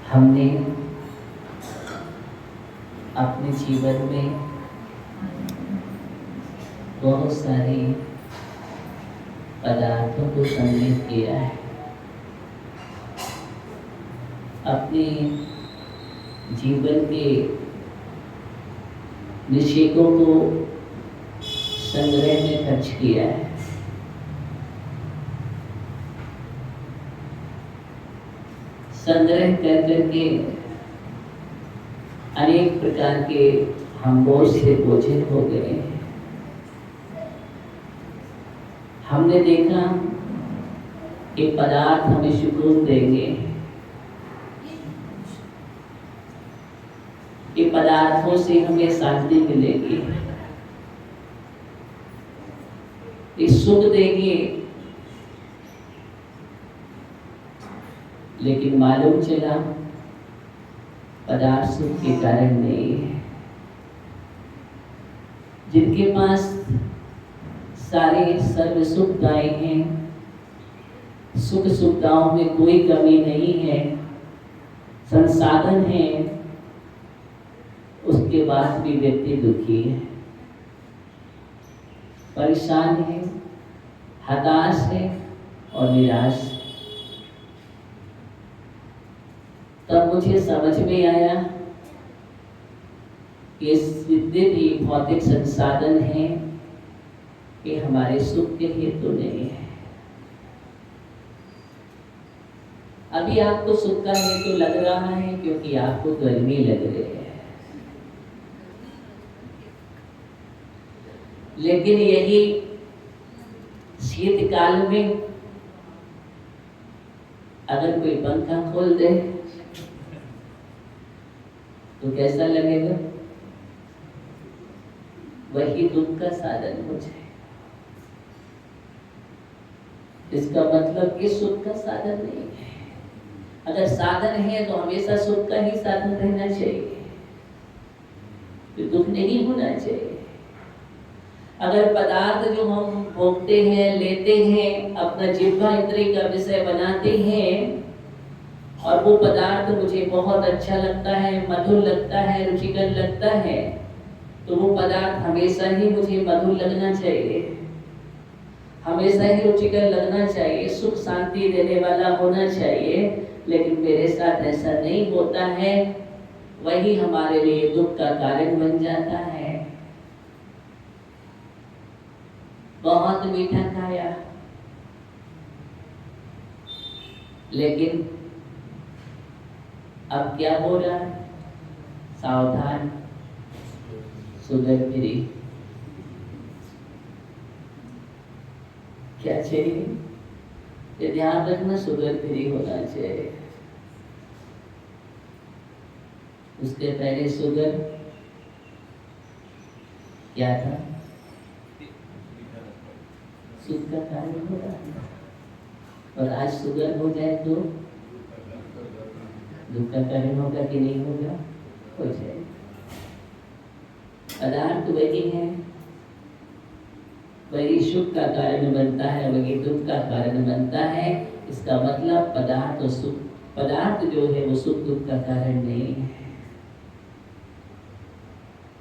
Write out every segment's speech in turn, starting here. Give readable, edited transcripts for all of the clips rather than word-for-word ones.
हमने अपने जीवन में बहुत सारे पदार्थों को सम्मिलित किया है। अपने जीवन के निषेकों को संग्रह में खर्च किया है। संग्रह कर करके अनेक प्रकार के हम बोझ से बोझिल हो गए हैं। हमने देखा कि पदार्थ हमें सुकून देंगे, कि पदार्थों से हमें शांति मिलेगी, ये सुख देंगे। लेकिन मालूम चला पदार्थ सुख के कारण नहीं है। जिनके पास सारे सर्व सुखदायी हैं, सुख सुविधाओं में कोई कमी नहीं है, संसाधन है, उसके बाद भी व्यक्ति दुखी है, परेशान है, हताश है और निराश। तब मुझे समझ में आया कि जितने भी भौतिक संसाधन हैं ये हमारे सुख के हेतु नहीं है। अभी आपको सुख का हेतु लग रहा है क्योंकि आपको गर्मी लग रही है, लेकिन यही शीतकाल में अगर कोई पंखा खोल दे तो कैसा लगेगा? वही दुख का साधन हो जाए। इसका मतलब कि सुख का साधन नहीं है। अगर साधन है तो हमेशा सुख का ही साधन रहना चाहिए, तो दुख नहीं होना चाहिए। अगर पदार्थ जो हम भोगते हैं, लेते हैं, अपना जिह्वा इंद्रिय का विषय बनाते हैं और वो पदार्थ मुझे बहुत अच्छा लगता है, मधुर लगता है, रुचिकर लगता है, तो वो पदार्थ हमेशा ही मुझे मधुर लगना चाहिए, हमेशा ही रुचिकर लगना चाहिए, सुख शांति देने वाला होना चाहिए। लेकिन मेरे साथ ऐसा नहीं होता है, वही हमारे लिए दुख का कारण बन जाता है। बहुत मीठा खाया, लेकिन अब क्या हो रहा है? सावधान, शुगर फ्री। क्या चाहिए? ये ध्यान रखना, शुगर फ्री होना चाहिए। उसके पहले शुगर क्या था? सुख का कारण हो रहा है, और आज शुगर हो जाए तो दुख का कारण होगा कि नहीं होगा? हो जाए। पदार्थ वही है, वही सुख का कारण बनता है, वही दुख का कारण बनता है। इसका मतलब पदार्थ और सुख, पदार्थ जो है वो सुख दुख का कारण नहीं है।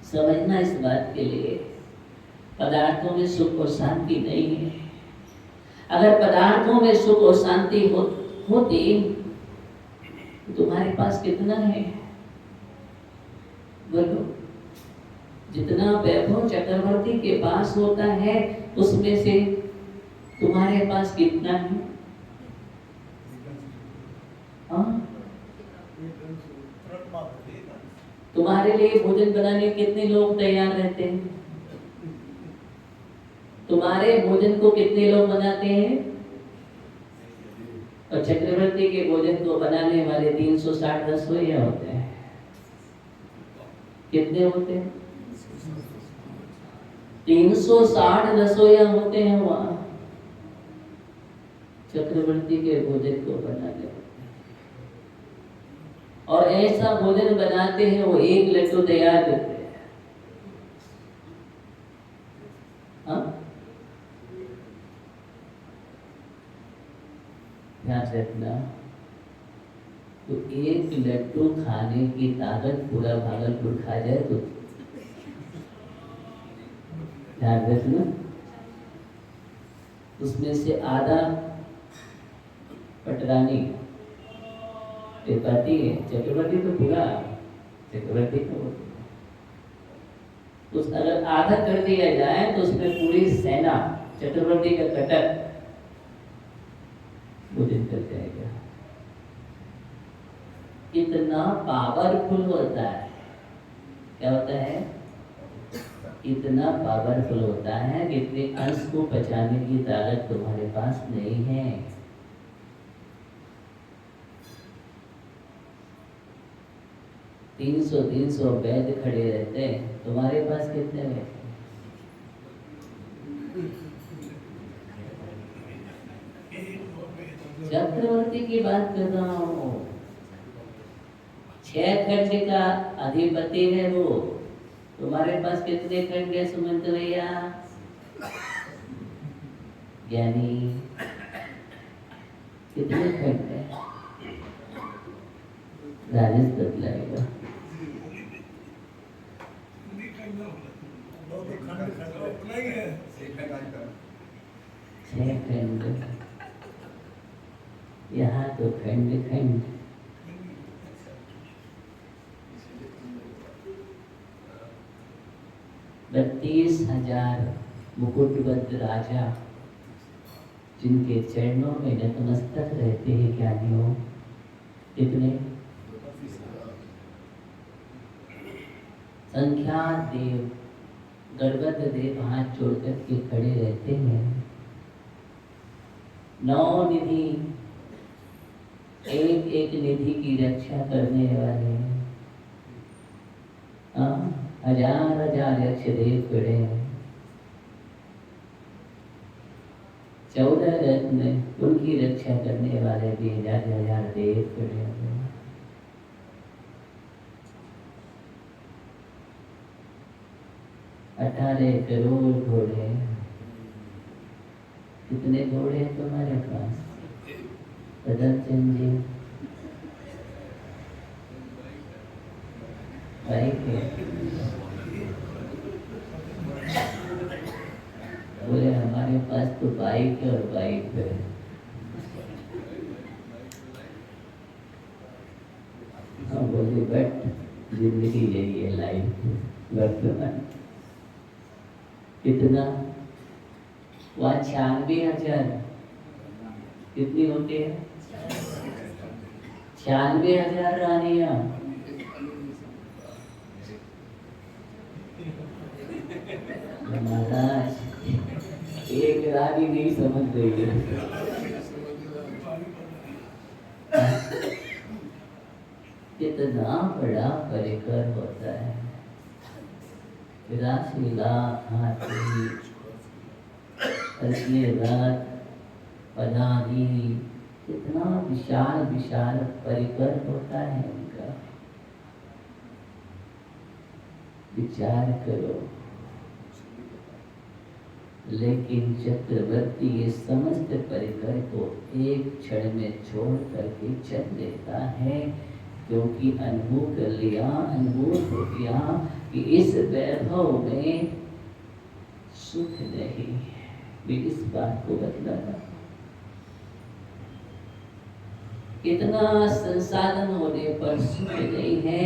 समझना इस बात के लिए, पदार्थों में सुख और शांति नहीं है। अगर पदार्थों में सुख और शांति होती तो तुम्हारे पास कितना है? बोलो। जितना वैभव चक्रवर्ती के पास होता है उसमें से तुम्हारे पास कितना है? तुम्हारे लिए भोजन बनाने कितने लोग तैयार रहते हैं? तुम्हारे भोजन को कितने लोग बनाते हैं? और चक्रवर्ती के भोजन को बनाने वाले 360 रसोइया होते हैं। कितने होते हैं? 360 रसोइया होते हैं वहां चक्रवर्ती के भोजन को बनाने। और ऐसा भोजन बनाते हैं वो एक लड्डू तैयार करते हैं। ध्यान रखना, तो एक लड्डू खाने की ताकत पूरा भागलपुर खा जाए तो ध्यान रखना, उसमें से आधा पटरानी पाती है, चक्रवर्ती तो पूरा चक्रवर्ती का वो उस अगर आधा कर दिया जाए तो उसमें पूरी सेना चक्रवर्ती का कटक भोजन कर जाएगा। इतना पावरफुल होता है, क्या होता है, इतना पावरफुल होता है कि इतने अंश को पचाने की ताकत तुम्हारे पास नहीं है। तीन सौ वैद्य खड़े रहते हैं, तुम्हारे पास कितने वैद्य? चक्रवर्ती की बात कर रहा हूँ, 6 खंड का अधिपति है वो। तुम्हारे पास कितने खंड है सुमंत भैया? ज्ञानी कितने खंड है? राजेश बतलाएगा। 6 खंड, यहाँ तो खंड खंड। बत्तीस 30,000 मुकुटबद्ध राजा जिनके चरणों में नतमस्तक रहते हैं ज्ञानियों, कितने संख्यात देव गणपत देव हाथ जोड़कर के खड़े रहते हैं। 9 निधि, एक एक निधि की रक्षा करने वाले, 1000 यक्ष देव खड़े हैं। 14 रत्न उनकी रक्षा करने वाले भी 1000 देव खड़े हैं। 18 करोड़ घोड़े। कितने घोड़े हैं तुम्हारे पास प्रदर्शन जी? बाइक है? बोले हमारे पास तो बाइक है और बाइक है। हाँ बोले बट जिंदगी यही है, लाइफ वर्तमान। कितना? वहाँ 96,000 कितनी होती है? 96,000 रानियां। महाराज एक रानी नहीं समझ रही है। कितना बड़ा परिकर होता है। 83 लाख हाथी, 88 लाख पदानी, कितना विशाल विशाल परिकर होता है उनका। विचार करो। लेकिन चक्रवर्ती ये समस्त परिकर को एक क्षण में छोड़ करके चल देता है, क्योंकि अनुभव कर लिया, अनुभव हो गया कि इस वैभव में सुख नहीं। मैं इस बात को बतलाना, इतना संसाधन होने पर सुख नहीं है,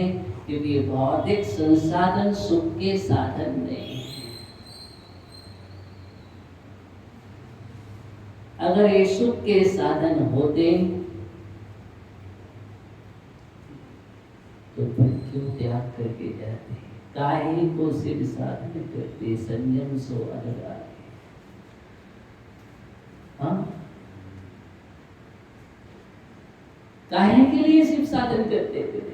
क्योंकि भौतिक संसाधन सुख के साधन नहीं। अगर ये सुख के साधन होते तो फिर क्यों त्याग करके जाते? काहे को सिद्ध साधन करते, संयम सो अलग आए। हाँ, काहे के लिए सिर्फ साधन करते थे?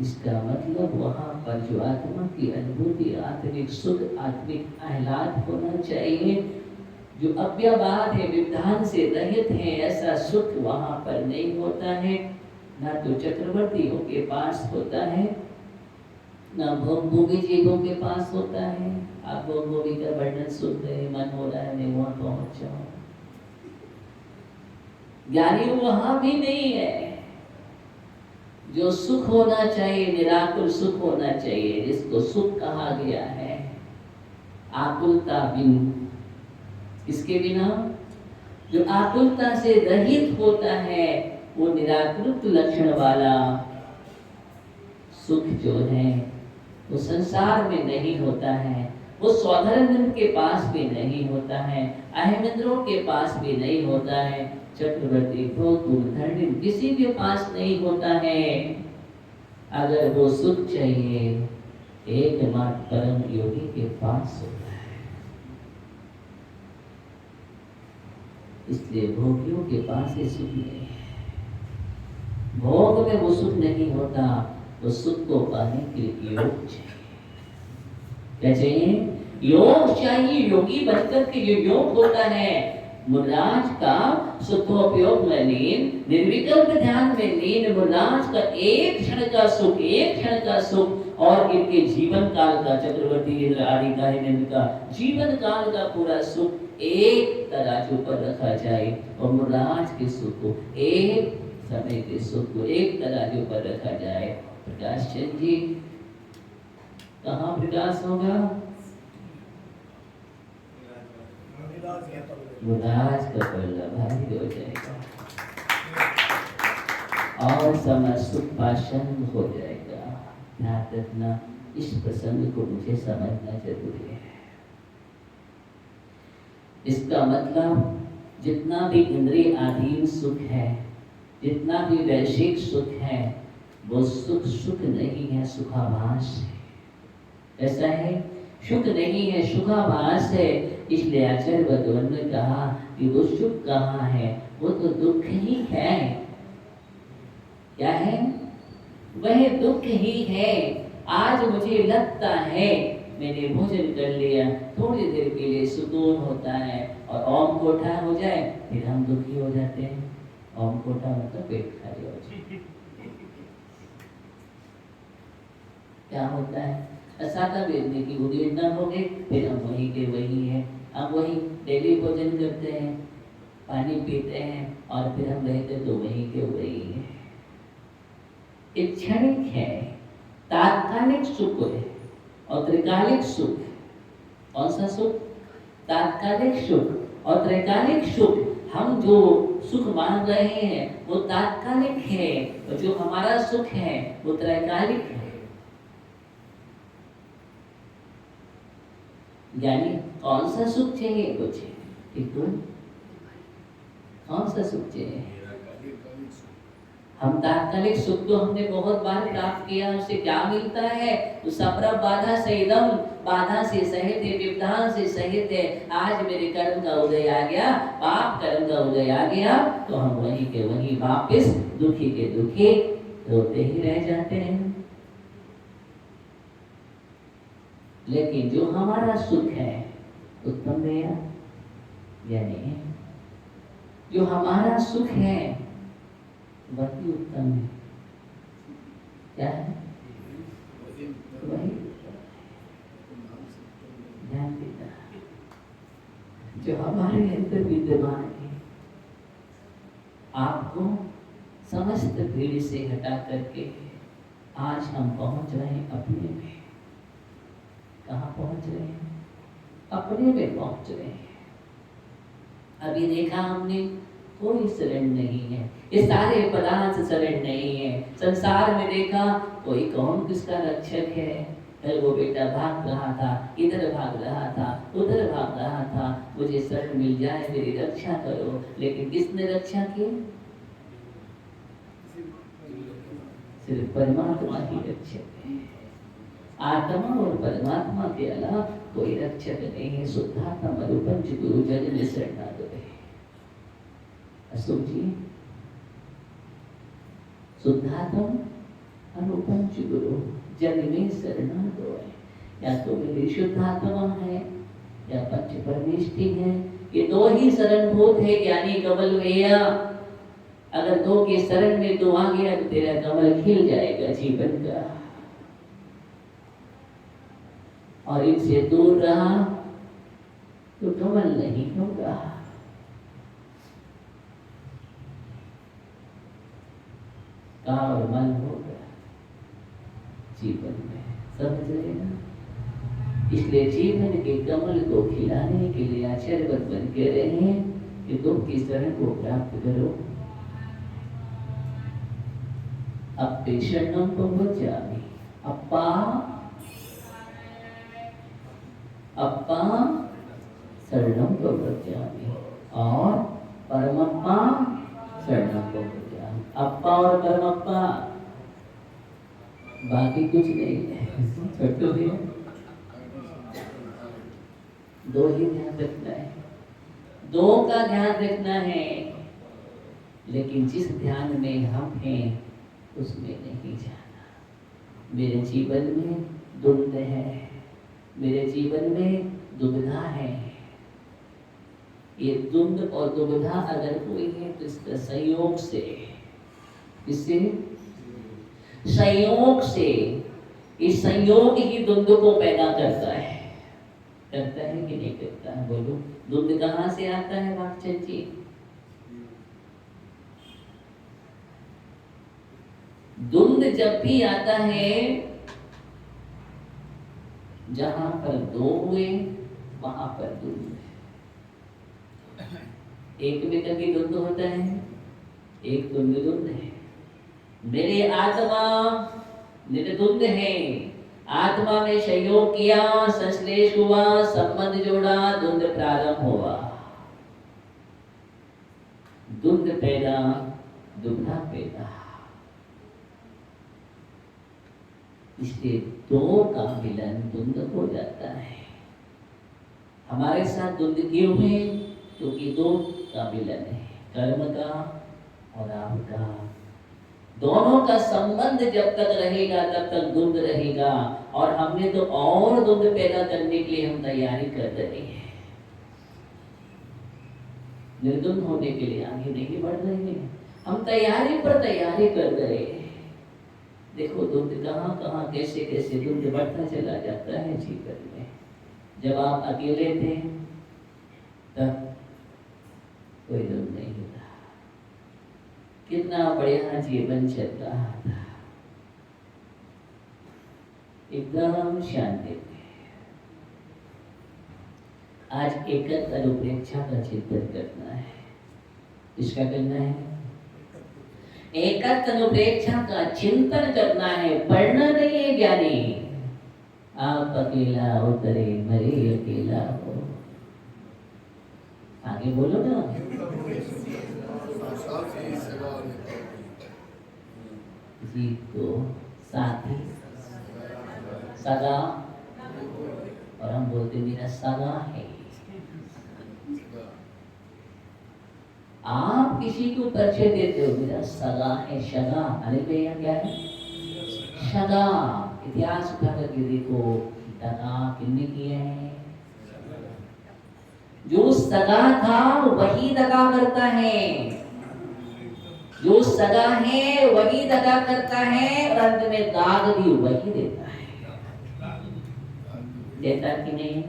इसका मतलब वहां पर जो आत्मा की अनुभूति, आत्मिक सुख, आत्मिक आह्लाद होना चाहिए, जो अव्यवहार है, विधान से रहित है, ऐसा सुख वहां पर नहीं होता है। ना तो चक्रवर्तियों के पास होता है, ना भोगी जीवों के पास होता है। आप भोगी का वर्णन सुन रहे, मन हो रहा है मैं वहां पहुंच जाऊं। ज्ञानी वहां भी नहीं है। जो सुख होना चाहिए, निराकुल सुख होना चाहिए, जिसको सुख कहा गया है, आकुलता बिन, इसके बिना जो आकुलता से रहित होता है, वो निराकृत लक्षण वाला सुख जो है वो संसार में नहीं होता है, वो स्वधर्म के पास भी नहीं होता है, अहमिंद्रों के पास भी नहीं होता है, चक्रवर्ती धरणी किसी के पास नहीं होता है। अगर वो सुख चाहिए, एकमात्र परम योगी के पास होता है। इसलिए भोगियों के पास ये सुख नहीं है। भोग में वो सुख नहीं होता, तो सुख को पाने के लिए योग चाहिए। क्या चाहिए? योग चाहिए। योगी बनकर के जो योग होता है, मुराज का सुखोपयोग में लीन, निर्विकल्प ध्यान में लीन, मुराज का एक क्षण का सुख, एक क्षण का सुख, और इनके जीवन काल का, चक्रवर्ती इंद्र आदि का, इंद्र का जीवन काल का पूरा सुख एक तराजू पर रखा जाए, और मुराज के सुख को, एक समय के सुख को एक तराजू पर रखा जाए। प्रकाश चंद जी कहाँ प्रकाश होगा? मुराज का पल्ला भारी हो जाएगा और समस्त सुख पाषाण हो जाएगा। ध्यान रखना, इस प्रसंग को मुझे समझना जरूरी है। इसका मतलब जितना भी इंद्रिय आधीन सुख है, जितना भी वैश्विक सुख है, वो सुख सुख नहीं है, सुखाभास है। ऐसा है, सुख नहीं है, सुखाभास है। इसलिए आचार्य भगवान ने कहा कि वो सुख कहाँ है? वो तो दुख ही है। क्या है? वह दुख ही है। आज मुझे लगता है मैंने भोजन कर लिया, थोड़ी देर के लिए सुकून होता है, और ओम को उठा हो जाए, फिर हम दुखी हो जाते हैं। ओम को उठा मतलब पेट खाली हो जाए। क्या होता है? असाता बेचने की उद्योजना हो गई, फिर हम वही के वही हैं। हम वही डेली भोजन करते हैं, पानी पीते हैं, और फिर हम रहते तो वही के वही हैं। एक क्षणिक है, तात्कालिक सुख है और त्रिकालिक सुख। कौन सा सुख? तात्कालिक सुख और त्रिकालिक सुख। हम जो सुख मान रहे हैं वो तात्कालिक है, और जो हमारा सुख है वो त्रैकालिक है। यानी कौन सा सुख चाहिए? कुछ ठीक है, कौन सा सुख चाहिए? हम तात्कालिक सुख तो हमने बहुत बार प्राप्त किया, उससे क्या मिलता है? तो सप्रभ बाधा सहितम, बाधा से सहित है, विपदा से सहित है। आज मेरे कर्म का उदय आ गया, पाप कर्म का उदय आ गया, तो हम वहीं के वहीं वापिस दुखी के दुखी रोते ही रह जाते हैं। लेकिन जो हमारा सुख है उत्तम गया, यानी जो हमारा सुख है वही उत्तम है। क्या है? वही ध्यान देना, जो हमारे अंदर विद्यमान है। आपको समस्त भीड़ से हटा करके आज हम पहुंच रहे हैं अपने में। कहाँ पहुंच रहे हैं? अपने में पहुंच रहे हैं। अभी देखा हमने, कोई शरण नहीं है, ये सारे पदार्थ शरण नहीं है। संसार में देखा, कोई कौन किसका रक्षक है? कल वो बेटा भाग रहा था, इधर भाग रहा था, उधर भाग रहा था, मुझे शरण मिल जाए, मेरी रक्षा करो। लेकिन किसने रक्षा की? सिर्फ परमात्मा ही रक्षक है। आत्मा और परमात्मा के अलावा कोई रक्षक नहीं है। शुद्धात्मा मरुपंच गुरु जन में शरणागत है। अशोक जी, शुद्धात्मा अनुपंच गुरु जन में शरणागत है। या तो मेरी शुद्धात्मा है या पंच परमेष्टि है, ये दो ही शरणभूत है। ज्ञानी कमल भैया, अगर दो के शरण में तू आ गया तो तेरा कमल खिल जाएगा जीवन का, और इनसे दूर रहा तो कमल नहीं होगा। का और मन होगा जीवन में, समझ रहे ना? इसलिए जीवन के कमल को खिलाने के लिए आचार्य भगवान कह रहे हैं कि तुम किस तरह को प्राप्त करो। अप्पे शरणं प्रव्रजामि, अप्पा शरणं प्रव्रजामि और परमप्पा शरणं प्रव्रजामि। अप्पा और परमप्पा, बाकी कुछ नहीं है। छोटो भी दो ही ध्यान रखना है, दो का ध्यान रखना है, लेकिन जिस ध्यान में हम हैं उसमें नहीं जाना। मेरे जीवन में द्वंद्व है, मेरे जीवन में दुविधा है। ये द्वंद्व और दुविधा अगर कोई है तो इसका संयोग से, इससे संयोग से, इस संयोग ही द्वंद्व को पैदा करता है। करता है कि नहीं करता है? बोलो, द्वंद्व कहाँ से आता है वाक्चन जी? द्वंद्व जब भी आता है, जहां पर दो हुए वहां पर द्वंद्व है। एक में कभी द्वंद्व होता है, एक द्वंद्व है। मेरे आत्मा निर्द्वंद है, आत्मा में संयोग किया, संश्लेष हुआ, संबंध जोड़ा, द्वंद्व प्रारंभ हुआ। द्वंद्व पैदा, दुविधा पैदा। इसलिए दो का मिलन द्वंद्व हो जाता है। हमारे साथ द्वंद्व क्यों है? क्योंकि दो का मिलन है, कर्म का और आपका। दोनों का संबंध जब तक रहेगा तब तक द्वंद्व रहेगा, और हमने तो और द्वंद्व पैदा करने के लिए हम तैयारी कर रहे हैं। निर्द्वंद होने के लिए आगे नहीं बढ़ रहे हैं, हम तैयारी पर तैयारी कर रहे हैं। देखो द्वंद्व कहाँ कहाँ कैसे कैसे द्वंद्व बढ़ता चला जाता है जीवन में। जब आप अकेले थे तब कोई द्वंद्व नहीं होता, कितना बढ़िया जीवन चल रहा था, एकदम शांति में। आज एकत्र अनुप्रेक्षा का चिंतन करना है। इसका करना है, एकत्र अनुप्रेक्षा का चिंतन करना है, पढ़ना नहीं है ज्ञानी। आप अकेला उतरे मरे अकेला हो। आगे बोलो ना। जी को साथी सगा, और हम बोलते मेरा सगा है। आप किसी को परिचय देते हो, मेरा सगा है, शगा। अरे भैया क्या है शगा? इतिहास उठा करके देखो, दगा किन्ने किए हैं? जो सगा था वही दगा करता है, जो सगा है वही दगा करता है, और अंत में दाग भी वही देता है। देता कि नहीं?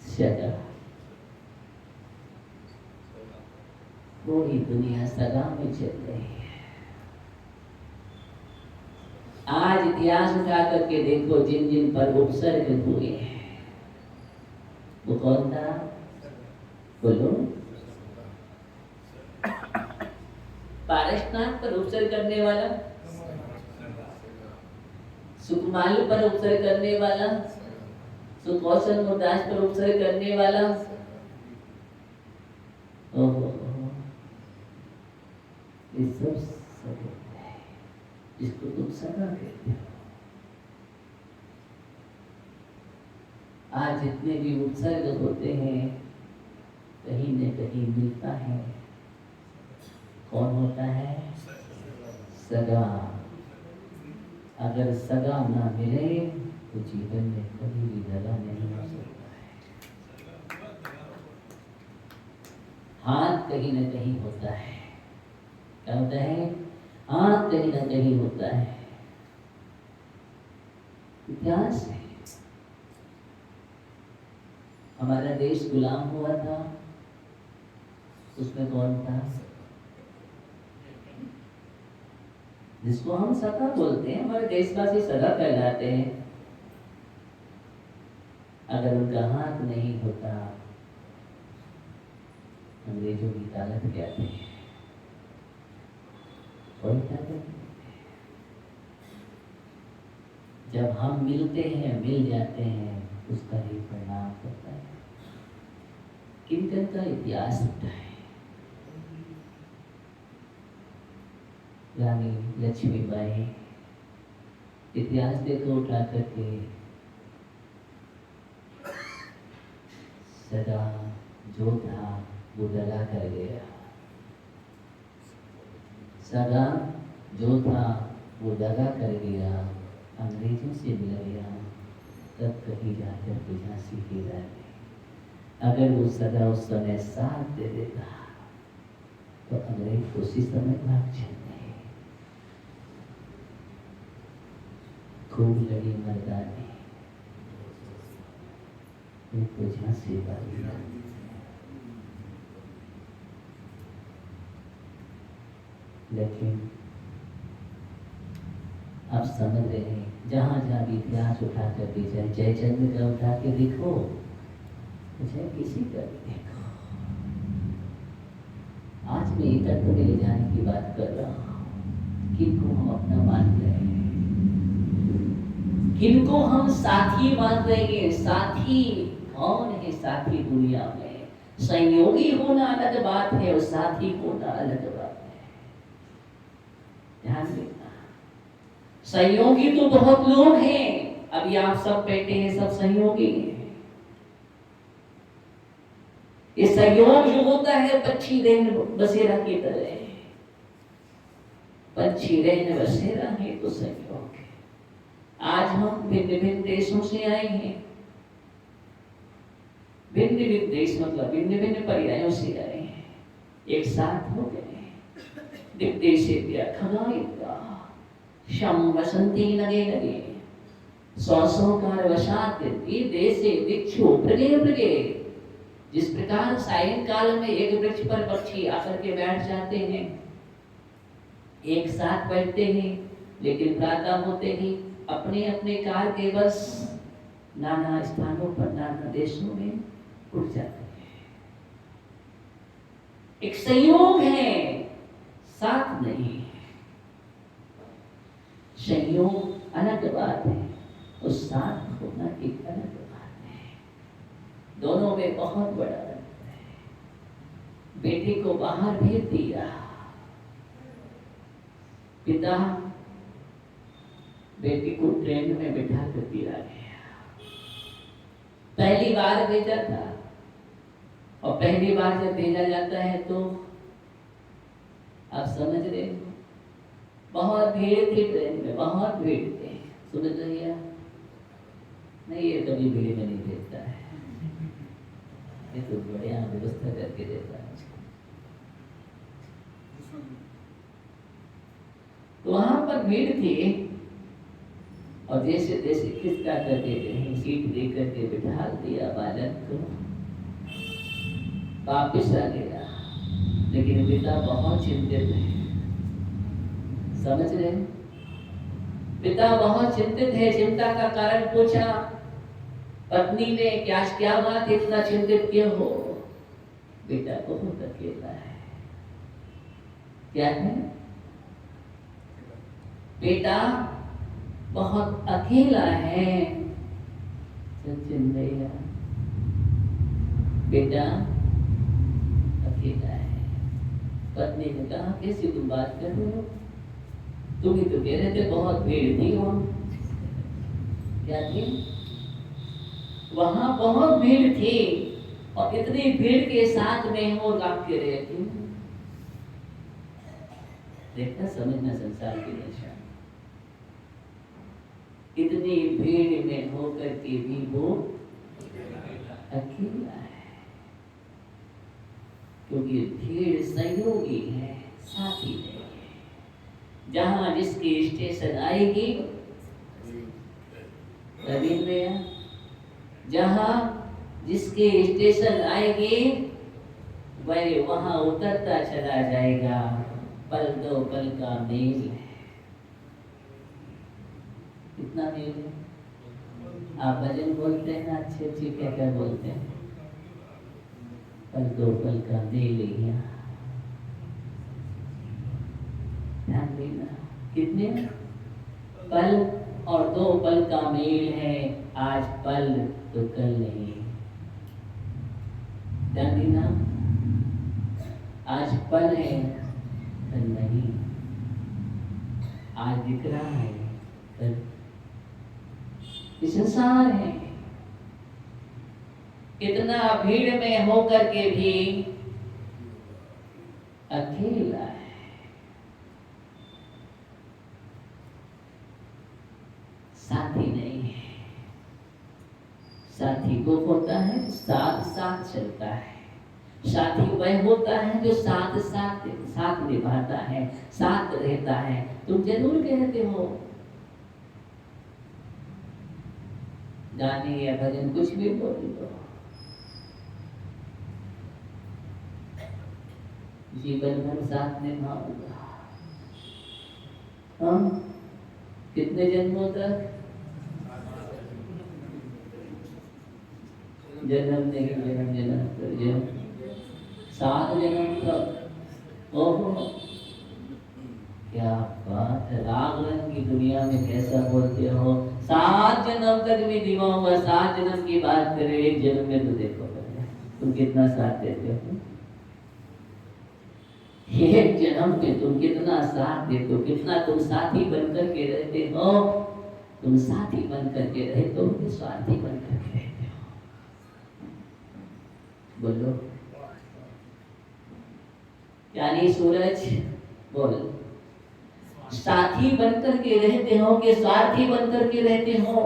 सगा। पूरी दुनिया सगा में चल रही है। आज इतिहास उठा करके देखो, जिन जिन पर उपसर्ग हुए हैं वो कौन था? बोलो। पारसनाथ पर उपसर्ग करने वाला, सुकमाल पर उपसर्ग करने वाला, सुकौशल मुरदास पर उपसर्ग करने वाला। ओहो, ये सब सगा है, जिसको तुम सगा कहते हो। आज जितने भी उपसर्ग होते हैं कहीं न कहीं मिलता है। कौन होता है? सगा। अगर सगा ना मिले तो जीवन में कभी भी दगा नहीं हो सकता है। हाथ कहीं न कहीं होता है। क्या होता है? हाथ कहीं न कहीं होता है। इतिहास है। हमारा देश गुलाम हुआ था, उसमें कौन था? जिसको हम सगा बोलते हैं, हमारे देशवासी सगा कहलाते हैं, अगर उनका हाथ नहीं होता, अंग्रेजों की ताकत क्या थी? कोई ताकत नहीं। जब हम मिलते हैं, मिल जाते हैं, उसका ही परिणाम होता है। किन का इतिहास होता है। रानी लक्ष्मीबाई, इतिहास देखो उठा करके, सदा जो था वो दगा कर गया, सदा जो था वो दगा कर गया, अंग्रेजों से मिल गया, तब कहीं जाकर के झांसी की रानी। अगर वो सदा उस समय साथ दे देता तो अंग्रेज उसी समय भाग जाते। खूब लड़ी मर्दानी, तो झांसी वाली रानी। लेकिन आप समझ रहे हैं, जहां जहां भी इतिहास उठा करके जाए, जयचंद्र का उठा के देखो, चाहे किसी का भी देखो, आज मैं एक तत्व में ले जाने की बात कर रहा हूं। किनको हम अपना मान रहे हैं, किनको हम साथी मान रहे हैं। साथी कौन है? साथी दुनिया में संयोगी होना अलग बात है और साथी होना अलग बात है। ध्यान देना, संयोगी तो बहुत लोग हैं, अभी आप सब बैठे हैं, सब संयोगी हैं। ये संयोग जो होता है पक्षी रैन बसेरा की तरह, पक्षी रैन बसेरा है तो संयोग है। आज हम भिन्न भिन्न देशों से आए हैं, भिन्न भिन्न देश मतलब भिन्न भिन्न पर्यायों से आए हैं, एक साथ हो गए। दिग्देशेभ्यः खगायित्वा शं वसन्ति लगे लगे, सौकार वशात देशे दिक्षु भृगे भृगे। जिस प्रकार सायंकाल में एक वृक्ष पर पक्षी आकर के बैठ जाते हैं, एक साथ बैठते हैं, लेकिन प्रातः होते ही अपने अपने कार के बस नाना स्थानों पर, नाना देशों में उठ जाते हैं। एक संयोग है, साथ नहीं। संयोग अलग बात है और साथ होना एक अलग बात है। दोनों में बहुत बड़ा अंतर है। बेटे को बाहर भेज दिया, पिता बेटी को ट्रेन में बिठा कर दिया गया। पहली बार भेजा था, और पहली बार जब भेजा जाता है तो आप समझ रहे हो, बहुत भीड़ थी ट्रेन में, बहुत भीड़ थी। समझ रही? नहीं, ये कभी भीड़ में नहीं भेजता है, ये तो बढ़िया व्यवस्था करके देता है। तो वहां पर भीड़ थी, और जैसे जैसे खिसका करके सीट दे करके बिठा दिया बालक को, वापिस आ गया। लेकिन पिता बहुत चिंतित है, समझ रहे? पिता बहुत चिंतित है। चिंता का कारण पूछा पत्नी ने, क्या बात इतना चिंतित क्यों हो? बेटा बहुत अकेला है। क्या है? बेटा बहुत अकेला है। सचिन भैया, बेटा अकेला है। पत्नी ने कहा, कैसी तुम बात कर रहे हो? तुम ही तो कह रहे थे बहुत भीड़ थी वहां। क्या थी? वहां बहुत भीड़ थी, और इतनी भीड़ के साथ में वो लाभ के रहे थे। देखना, समझना संसार की दशा। इतनी भीड़ में होकर के भी वो अकेला है, क्योंकि भीड़ संयोगी है, साथी नहीं है। जहां जिसकी स्टेशन आएगी, रविंद्र, जहां जिसके स्टेशन आएगी वह वहां उतरता चला जाएगा। पल दो पल का मेल है। कितना मेल है? आप भजन बोलते हैं ना, अच्छे अच्छे क्या क्या बोलते हैं, पल दो पल का मेल लिया, ध्यान देना। कितने पल और 2 पल का मेल है, आज पल तो कल नहीं। ध्यान देना, आज पल है कल नहीं, आज दिख रहा है कल। ये संसार है, इतना भीड़ में होकर के भी अकेला है। साथी नहीं है। साथी वो होता है साथ साथ चलता है। साथी वह होता है जो साथ साथ साथ निभाता है, साथ रहता है। तुम जरूर कहते हो गाने या भजन कुछ भी बोल दो, जीवन भर साथ निभाऊंगा। हाँ, कितने जन्मों तक? जन्म नहीं, जन्म जन्म कर जन्म, 7 जन्म तक। ओहो, क्या बात है। राग रंग की दुनिया में कैसा बोलते हो, 7 जन्म तक भी निभाऊंगा। 7 जन्म की बात करें, 1 जन्म में तो देखो तुम कितना साथ देते हो। 1 जन्म में तुम कितना साथ देते हो, कितना तुम साथी बनकर के रहते हो। तुम साथी बनकर के रहते हो कि स्वार्थी बनकर के रहते हो? बोलो। यानी सूरज बोल, साथी बनकर के रहते हो कि स्वार्थी बनकर के रहते हो?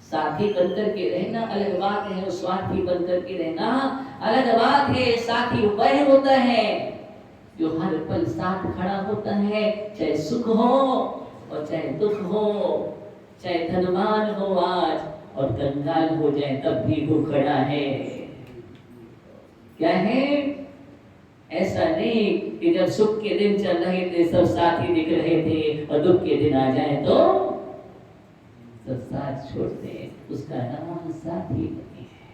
साथी बनकर के रहना अलग बात है, स्वार्थी बनकर के रहना अलग बात है। साथी वह होता है जो हर पल साथ खड़ा होता है, चाहे सुख हो और चाहे दुख हो, चाहे धनवान हो आज और कंगाल हो जाए तब भी वो खड़ा है। क्या है? ऐसा नहीं कि जब सुख के दिन चल रहे थे सब साथी दिख रहे थे और दुख के दिन आ जाए तो सब साथ छोड़ते हैं। उसका नाम साथी नहीं है।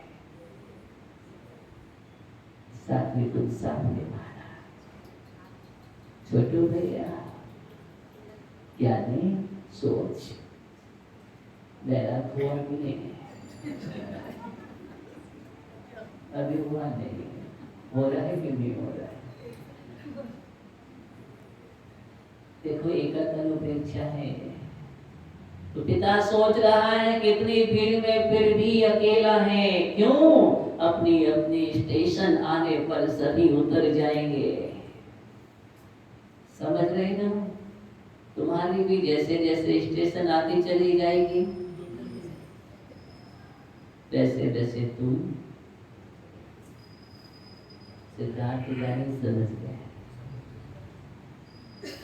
साथी तुम साथ निभाना। छोटू भैया क्या नहीं सोच, मेरा हुआ भी नहीं, अभी हुआ नहीं, हो रहा है कि नहीं हो रहा है? देखो एकल उपेक्षा है। तो पिता सोच रहा है कितनी भीड़ में फिर भी अकेला है। क्यों? अपनी अपनी स्टेशन आने पर सभी उतर जाएंगे। समझ रहे ना? तुम्हारी भी जैसे जैसे स्टेशन आती चली जाएगी वैसे वैसे तुम सिद्धार्थ जाने समझ गए,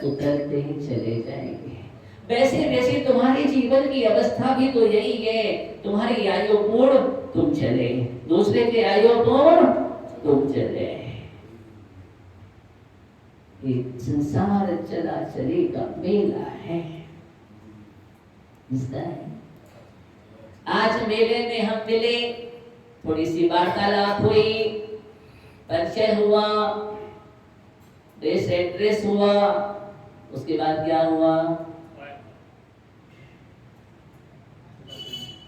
उतरते ही चले जाएंगे। वैसे वैसे तुम्हारे जीवन की अवस्था भी तो यही है। तुम्हारी आयु पूर्ण तुम चले, दूसरे के आयु पूर्ण तुम चले। ये संसार चला चले का मेला है। आज मेले में हम मिले, थोड़ी सी वार्तालाप हुई, परिचय हुआ, एड्रेस हुआ, उसके बाद क्या हुआ?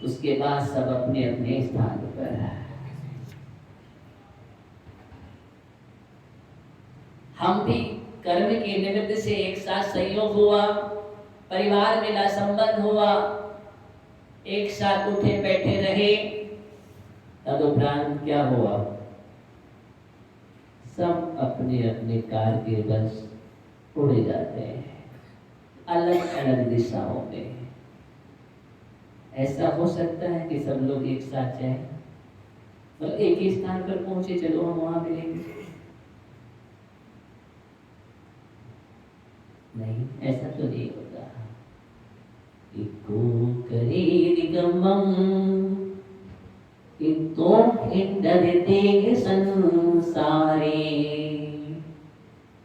उसके बाद सब अपने अपने स्थान पर। हम भी कर्म के निमित्त से एक साथ संयोग हुआ, परिवार मिला, संबंध हुआ, एक साथ उठे बैठे रहे। तदुपरांत क्या हुआ? सब अपने अपने कार्य के बस उड़े जाते हैं अलग अलग दिशाओं में। ऐसा हो सकता है कि सब लोग एक साथ जाएं, मतलब एक ही स्थान पर पहुंचे, चलो हम वहां मिलेंगे। नहीं, ऐसा तो नहीं होता। इको करे निगमम, इतो हिंडरते संसारे,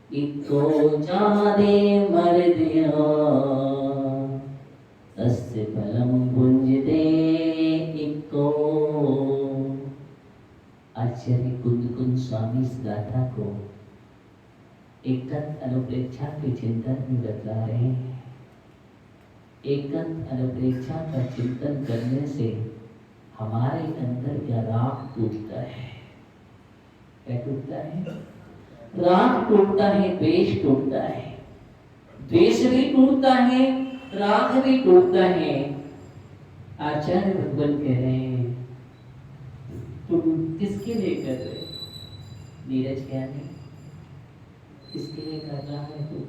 इको जाने मर्दिया तस्य फलं भुंजते इको। आचार्य कुंद स्वामी इस गाथा को एकंत अनुप्रेक्षा के चिंतन में बतला रहे हैं। एकांत अनुप्रेक्षा का चिंतन करने से हमारे अंदर क्या राग टूटता है। क्या टूटता है? राग टूटता है, द्वेष टूटता है। द्वेष भी टूटता है, राग भी टूटता है। आचार्य भगवान कह रहे हैं तुम किसके लिए कर रहे हो? नीरज क्या है, किसके लिए कर रहा है तू?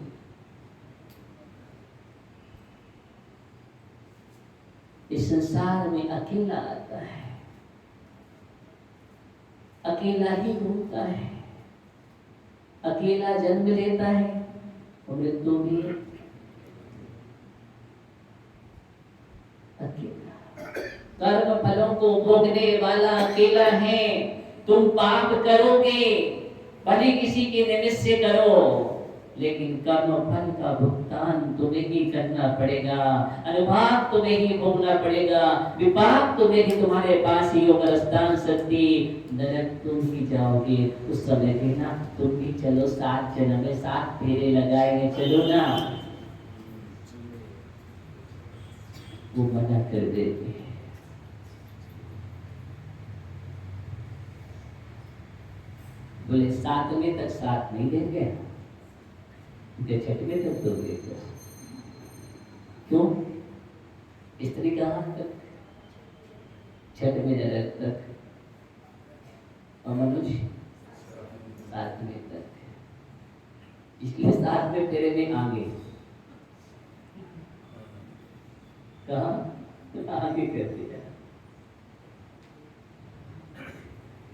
इस संसार में अकेला आता है, अकेला ही घूमता है, अकेला जन्म लेता है और मृत्यु भी अकेला। कर्म फलों को भोगने वाला अकेला है। तुम पाप करोगे भले किसी के निमित्त से करो, लेकिन कर्म फल का भुगतान तुम्हें ही करना पड़ेगा। अनुभाग तुम्हें ही भोगना पड़ेगा। विपाक तुम्हें ही तुम्हारे पास ही होगा। स्थान शक्ति नरक तुम ही जाओगे। उस समय भी ना तुम भी चलो, 7 जन्म में 7 फेरे लगाएंगे, चलो ना। वो मना कर देते। बोले 7वें तक साथ नहीं देंगे, 6वें तक दोगे। क्यों? स्त्री कहाँ तक? 6वें नरक तक और मनुष्य 7वें तक। इसलिए 7वें फेरे में आगे। कहाँ? आगे कर दिया,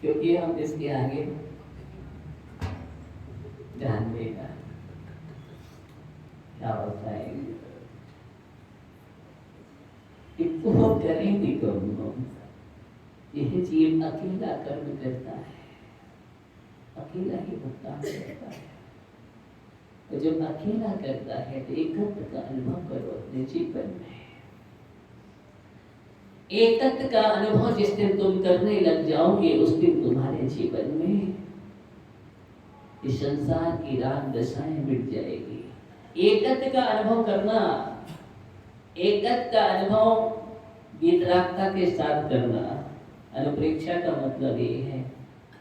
क्योंकि हम इसके आगे ध्यान देगा क्या होता है। इनको करेंगे कौन? यह जीव अकेला कर्म करता है, अकेला ही भुगतान करता है। तो जब अकेला करता है तो एकत्व का अनुभव करो अपने जीवन में। एकत्व का अनुभव जिस दिन तुम करने लग जाओगे, उस दिन तुम्हारे जीवन में इस संसार की राग दशाएं मिट जाएगी। एकत्व का अनुभव करना, एकत्व का अनुभव वितरागता के साथ करना। अनुप्रेक्षा का मतलब ये है।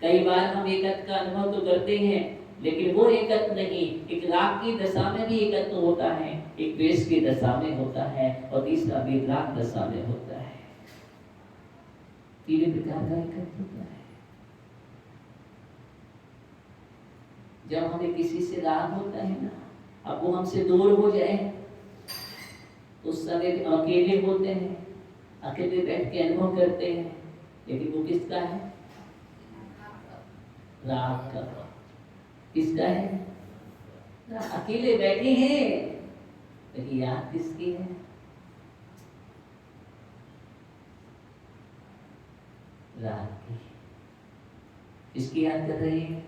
कई बार हम एकत्व का अनुभव तो करते हैं, लेकिन वो एकत्व नहीं। एक राग की दशा में भी एकत्व होता है, एक द्वेष की दशा में होता है और तीसरा वितराग दशा में होता है। 3 प्रकार का एकत्व होता है। जब हमें किसी से राग होता है ना, अब वो हमसे दूर हो जाए, उस समय अकेले होते हैं, अकेले बैठ के अनुभव करते हैं, लेकिन वो किसका है? राग का। किसका है? अकेले बैठे हैं, लेकिन याद किसकी है? राग की। किसकी याद कर रही है?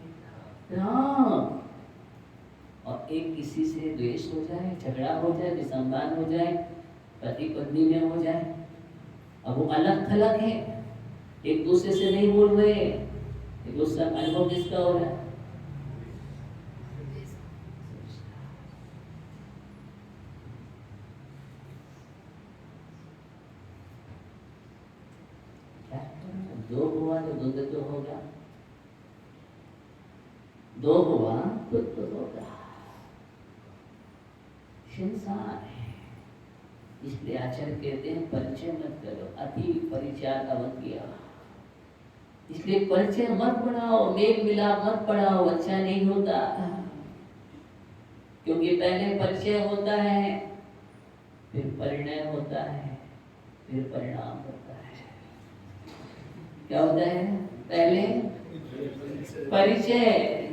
राम। और एक किसी से द्वेष हो जाए, झगड़ा हो जाए, विसंवाद हो जाए, पति पत्नी में हो जाए, अब वो अलग थलग है, एक दूसरे से नहीं बोल रहे, एक दूसरा अनुभव किसका हो रहा है? दो हुआ तो दुध तो होगा, दो हुआ खुद तो होगा। संसार है, इसलिए आचार्य कहते हैं परिचय मत करो, अति परिचार अवज्ञा। इसलिए परिचय मत बढ़ाओ, मेल मिलाप मत बढ़ाओ, अच्छा नहीं होता। क्योंकि पहले परिचय होता है, फिर परिणय होता है, फिर परिणाम होता है। क्या होता है? पहले परिचय,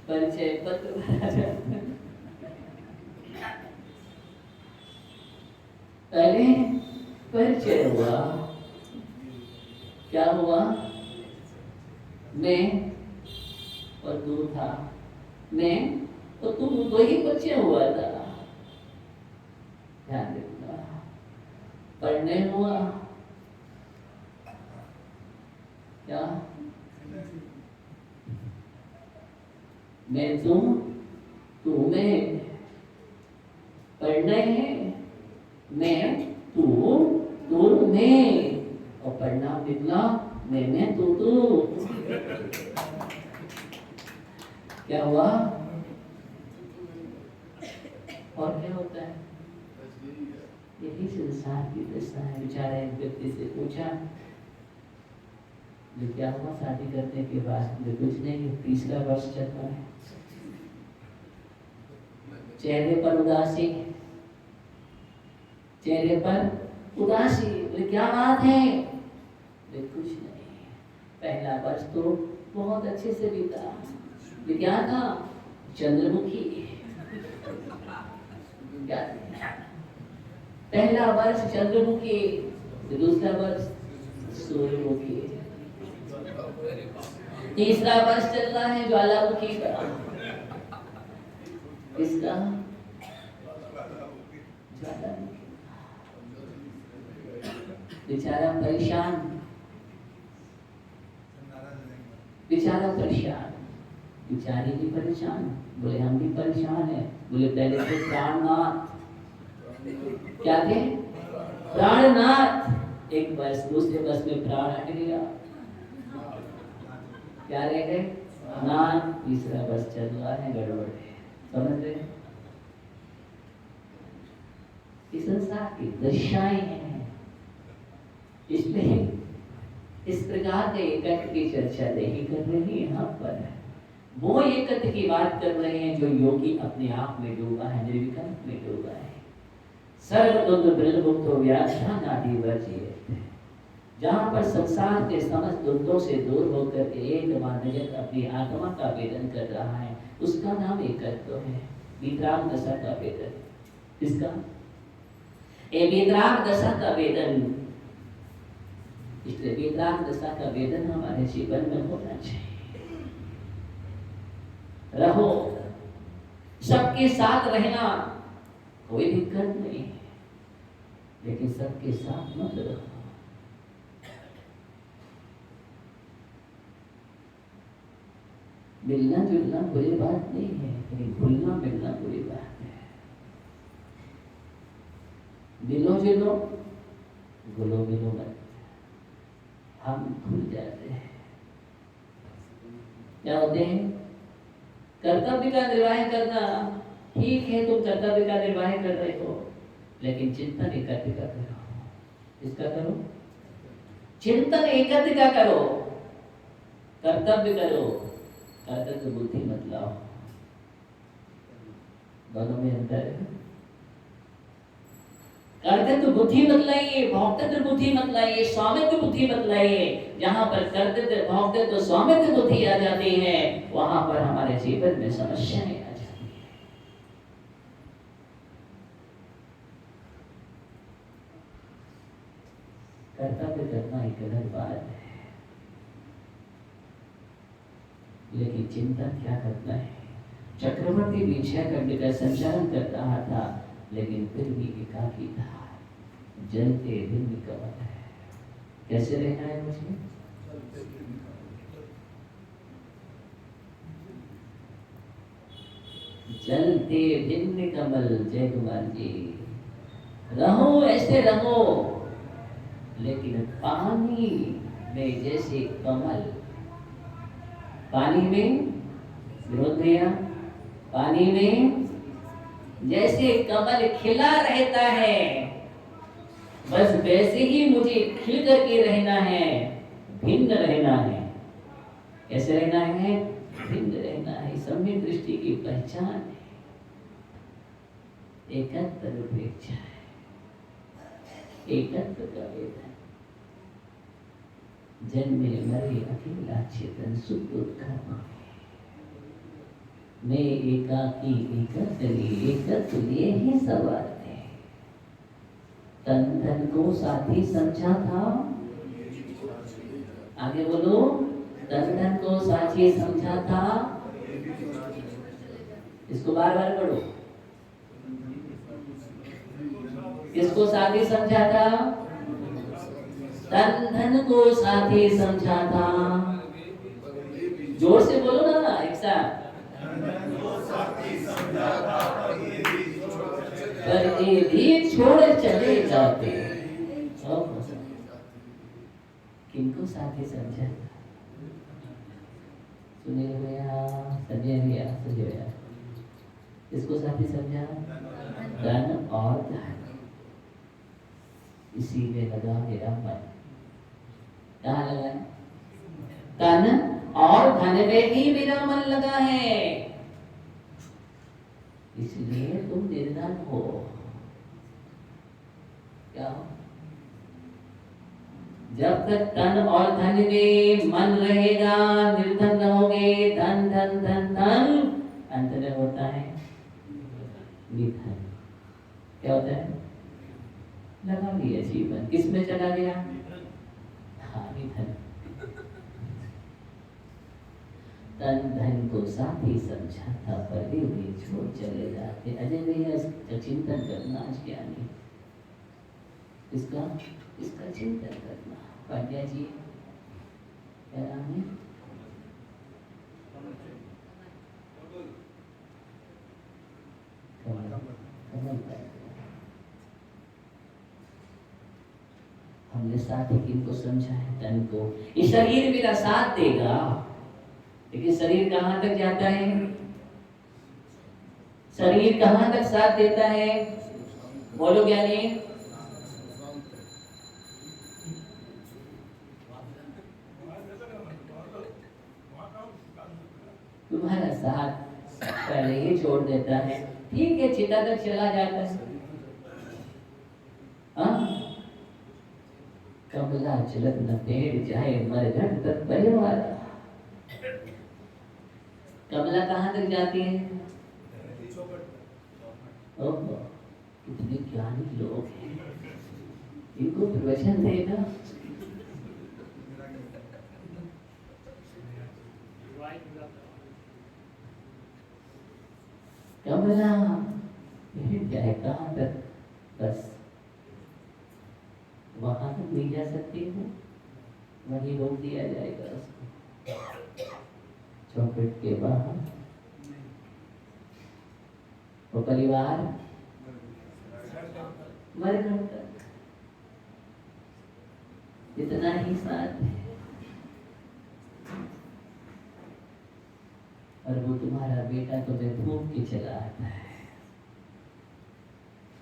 परिचय पत्र। पहले परिचय हुआ, क्या हुआ? मैं और तू था, मैं और तू, दो ही परिचय हुआ था। ध्यान रखना। पढ़ने हुआ क्या? मैं तुम, तू मैं, पढ़ना है मैं तू, तू मैं, और पढ़ना निकला मैं तू तू। क्या हुआ? और क्या होता है? यही संसार की दशा है। बेचारा एक व्यक्ति से पूछा, जो क्या हुआ शादी करने के बाद? जो कुछ नहीं, तीसरा वर्ष चल रहा है, चेहरे पर उदासी, चेहरे पर उदासी। क्या बात है? कुछ नहीं, पहला वर्ष तो बहुत अच्छे से बीता। क्या था? चंद्रमुखी। क्या? पहला वर्ष चंद्रमुखी, दूसरा वर्ष सूर्यमुखी, तीसरा वर्ष चल रहा है ज्वालामुखी का। किसका? ज्वालामुखी। बेचारा परेशान, बेचारा परेशान, बेचारी भी परेशान। बोले हम भी परेशान हैं। बोले पहले थे प्राणनाथ। क्या थे? प्राणनाथ। एक बस, दूसरे बस में प्राण हट गया, क्या रह गए? नाथ। तीसरा बस चल रहा है, गड़बड़ है। समझ रहे? इस संसार की दशाएं हैं। इसलिए इस प्रकार के एकत्व की चर्चा नहीं कर रही यहाँ पर। वो एकत्व की बात कर रहे हैं जो योगी अपने आप में डूबा है, निर्विकल्प में डूबा है। सर्वतोत्र ब्रह्ममुक्तो व्याख्यान आदि वर्जित, जहाँ पर संसार के समस्त द्वंद्वों से दूर होकर के एकमात्र निजत अपनी आत्मा का वेदन कर रहा है, उसका नाम एकत्व है। वितराग दशा का वेदन। किसका? वितराग दशा का वेदन। इसलिए वितराग दशा का वेदन हमारे जीवन में होना चाहिए। रहो, सबके साथ रहना कोई दिक्कत नहीं, लेकिन सबके साथ मत रहो। मिलना जुलना बुरी बात नहीं है, लेकिन घुलना मिलना बुरी बात है। मिलो जुलो, घुलो मिलो मत। हम भूल जाते हैं। क्या होते हैं? कर्तव्य का निर्वाह करना ठीक है, तुम कर्तव्य का निर्वाह कर रहे हो, लेकिन चिंतन एकत्व का करो। इसका करो, चिंतन एकत्व का करो। कर्तव्य करो, कर्तव्य बुद्धि मत लाओ। दोनों में अंतर है। कर्तव्य बुद्धि मत लाइए, भोक्तृत्व बुद्धि मत लाइए, स्वामित्व बुद्धि मत लाइए। जहां पर कर्तव्य, भोक्तृत्व, स्वामित्व बुद्धि आ जाती है, वहां पर हमारे जीवन में समस्याएं आ जाती है। कर्तव्य करना एक अलग बात है, लेकिन चिंता क्या करना है? चक्रवर्ती भी 6 घंटे का संचालन कर रहा था, लेकिन फिर भी एकाकी था। जलते दिन कमल है। कैसे रहना है मुझे? जलते दिन कमल। जय कुमार जी, रहो ऐसे रहो, लेकिन पानी में जैसे कमल। पानी में, विरोध भैया, पानी में जैसे कमल खिला रहता है, बस वैसे ही मुझे खिल करके रहना है, भिन्न रहना है। कैसे रहना है? भिन्न रहना है। सम्यक दृष्टि की पहचान है, एकत्व उपेक्षा है, एकत्व का वेदन। जन्मे मरे अकेला चेतन सुख दुख का, मैं एकाकी एकत्व लिए ही सवार थे। तन तन को साथी समझा था। आगे बोलो, तन तन को साथी समझा था। इसको बार बार पढ़ो। किसको साथी समझा था? तन धन को साथी समझा था। जोर से बोलो ना एक साथ। पर ये भी छोड़ चले जाते। किनको साथी समझा? सुनील भैया, संजय भैया, संजय भैया, इसको साथी समझा? धन और धन, इसी में लगा मेरा मन। कहाँ लगा है? तन और धन में ही मेरा मन लगा है, इसलिए तुम निर्धन हो। क्या हो? जब तक तन और धन में मन रहेगा, निर्धन रहोगे, धन धन धन धन, अंत में होता है निधन। क्या होता है? लगा लिया जीवन, किसमें चला गया? हाँ, निधन। तन धन को साथी समझा था, पर भी छोड़ चले जाते। अजय भैया, इसका चिंतन करना आज ज्ञानी, इसका चिंतन करना। पांड्या जी, क्या नाम है? हमने साथी किनको समझा है? तन को। ये शरीर मेरा साथ देगा, लेकिन शरीर कहाँ तक जाता है? शरीर कहाँ तक साथ देता है? बोलो ज्ञानी। तुम्हारा साथ पहले ही छोड़ देता है, ठीक है, चिता तक चला जाता है। कमला चलत न पेड़ जाए, मरघट तक परिवार। कमला कहाँ तक जाती है? ओहो, कितने ज्ञानी लोग हैं, इनको प्रवचन देना। कमला जाए कहाँ तक? बस वहां तक नहीं जा सकती हूँ, वहीं रोक दिया जाएगा उसको, चौखट के बाहर। वो परिवार मरघट तक, इतना ही साथ है। और वो तुम्हारा बेटा तुम्हें घूम के चला आता है।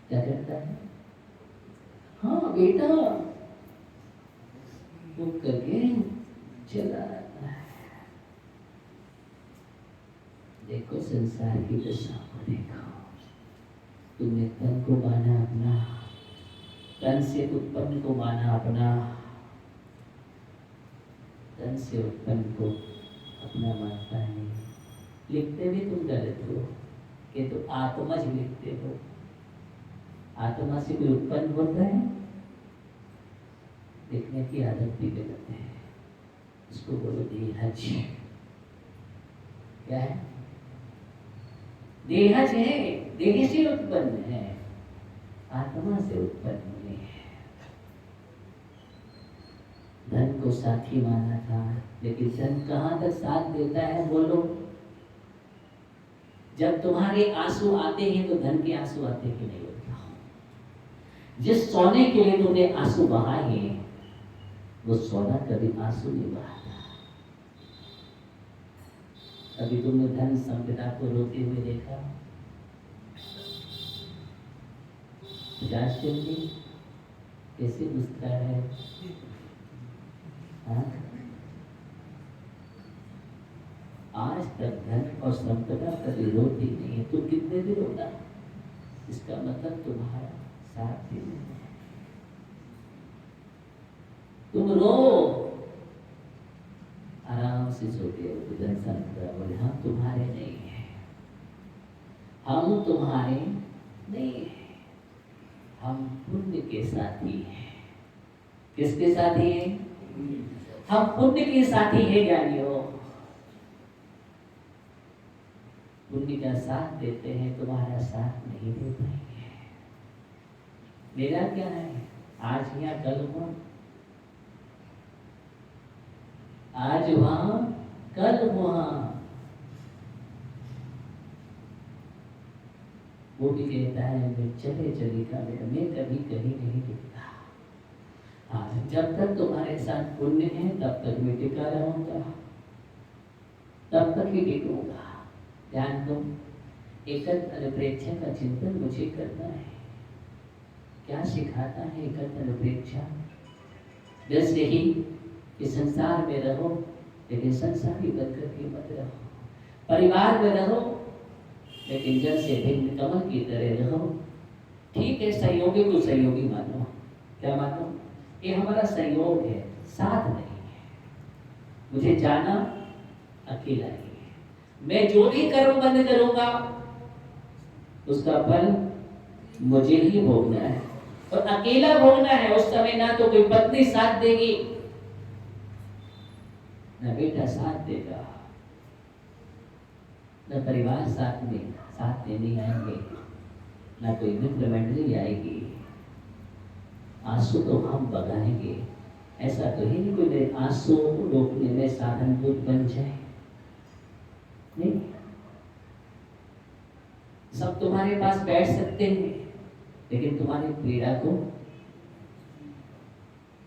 क्या करता है? हाँ बेटा, वो करके चला आता है। देखो संसार की दशा को देखो। तुमने तन को माना अपना, तन से उत्पन्न को माना अपना, तन से उत्पन्न को अपना मानता है। लिखते भी तुम गलत हो, कि तो आत्मा जी लिखते हो। आत्मा से कोई उत्पन्न होता है? लिखने की आदत भी गलत है। इसको बोलो देहज। क्या है? देहज है, देह से उत्पन्न है, आत्मा से उत्पन्न नहीं है। धन को साथी माना था, लेकिन धन कहाँ तक साथ देता है? बोलो। जब तुम्हारे आंसू आते हैं तो धन के आंसू आते कि नहीं होता? जिस सोने के लिए तुमने आंसू बहाए हैं, वो सोना कभी आंसू नहीं बहाता। कभी तुमने धन संपदा को रोते हुए देखा? कैसे मुस्कुरा है? आज तक धन और संपदा कभी रोती नहीं है। तुम कितने दिन रोना? इसका मतलब तुम्हारा साथ ही नहीं है। तुम रो, आराम से सोते हो। धन संपदा बोले हम तुम्हारे नहीं है, हम तुम्हारे नहीं है, हम पुण्य के साथी हैं। किसके साथी हैं? हम पुण्य के साथी हैं ज्ञानियों। पुण्य का साथ देते हैं, तुम्हारा साथ नहीं दे पाएंगे। मेरा क्या है, आज यहाँ कल वहाँ, आज वहाँ कल वहाँ। वो भी कहता है मैं चले चलेगा मेरा, मैं कभी कहीं नहीं टिकता। हाँ, जब तक तुम्हारे साथ पुण्य है तब तक मैं टिका रहूंगा, तब तक ही टिकूंगा। ध्यान दो, एकत्र अनुप्रेक्षा का चिंतन मुझे करना है। क्या सिखाता है एकत्र अनुप्रेक्षा? जैसे ही कि संसार में रहो लेकिन संसारी बनकर के मत रहो, परिवार में रहो लेकिन जल से भिन्न कमल की तरह रहो। ठीक है, सहयोगी को सहयोगी मानो, क्या मानो? ये हमारा सहयोग है, साथ नहीं है। मुझे जाना अकेला ही है। मैं जो भी कर्म बंद करूंगा उसका फल मुझे ही भोगना है, और अकेला भोगना है। उस समय ना तो कोई पत्नी साथ देगी, ना बेटा साथ देगा, ना परिवार साथ देने आएंगे, ना कोई मित्र मंडली आएगी। आंसू तो हम बगाएंगे। ऐसा तो ही नहीं कोई मेरे आंसू को रोकने में साधनभूत बन जाए। नहीं, सब तुम्हारे पास बैठ सकते हैं लेकिन तुम्हारी पीड़ा को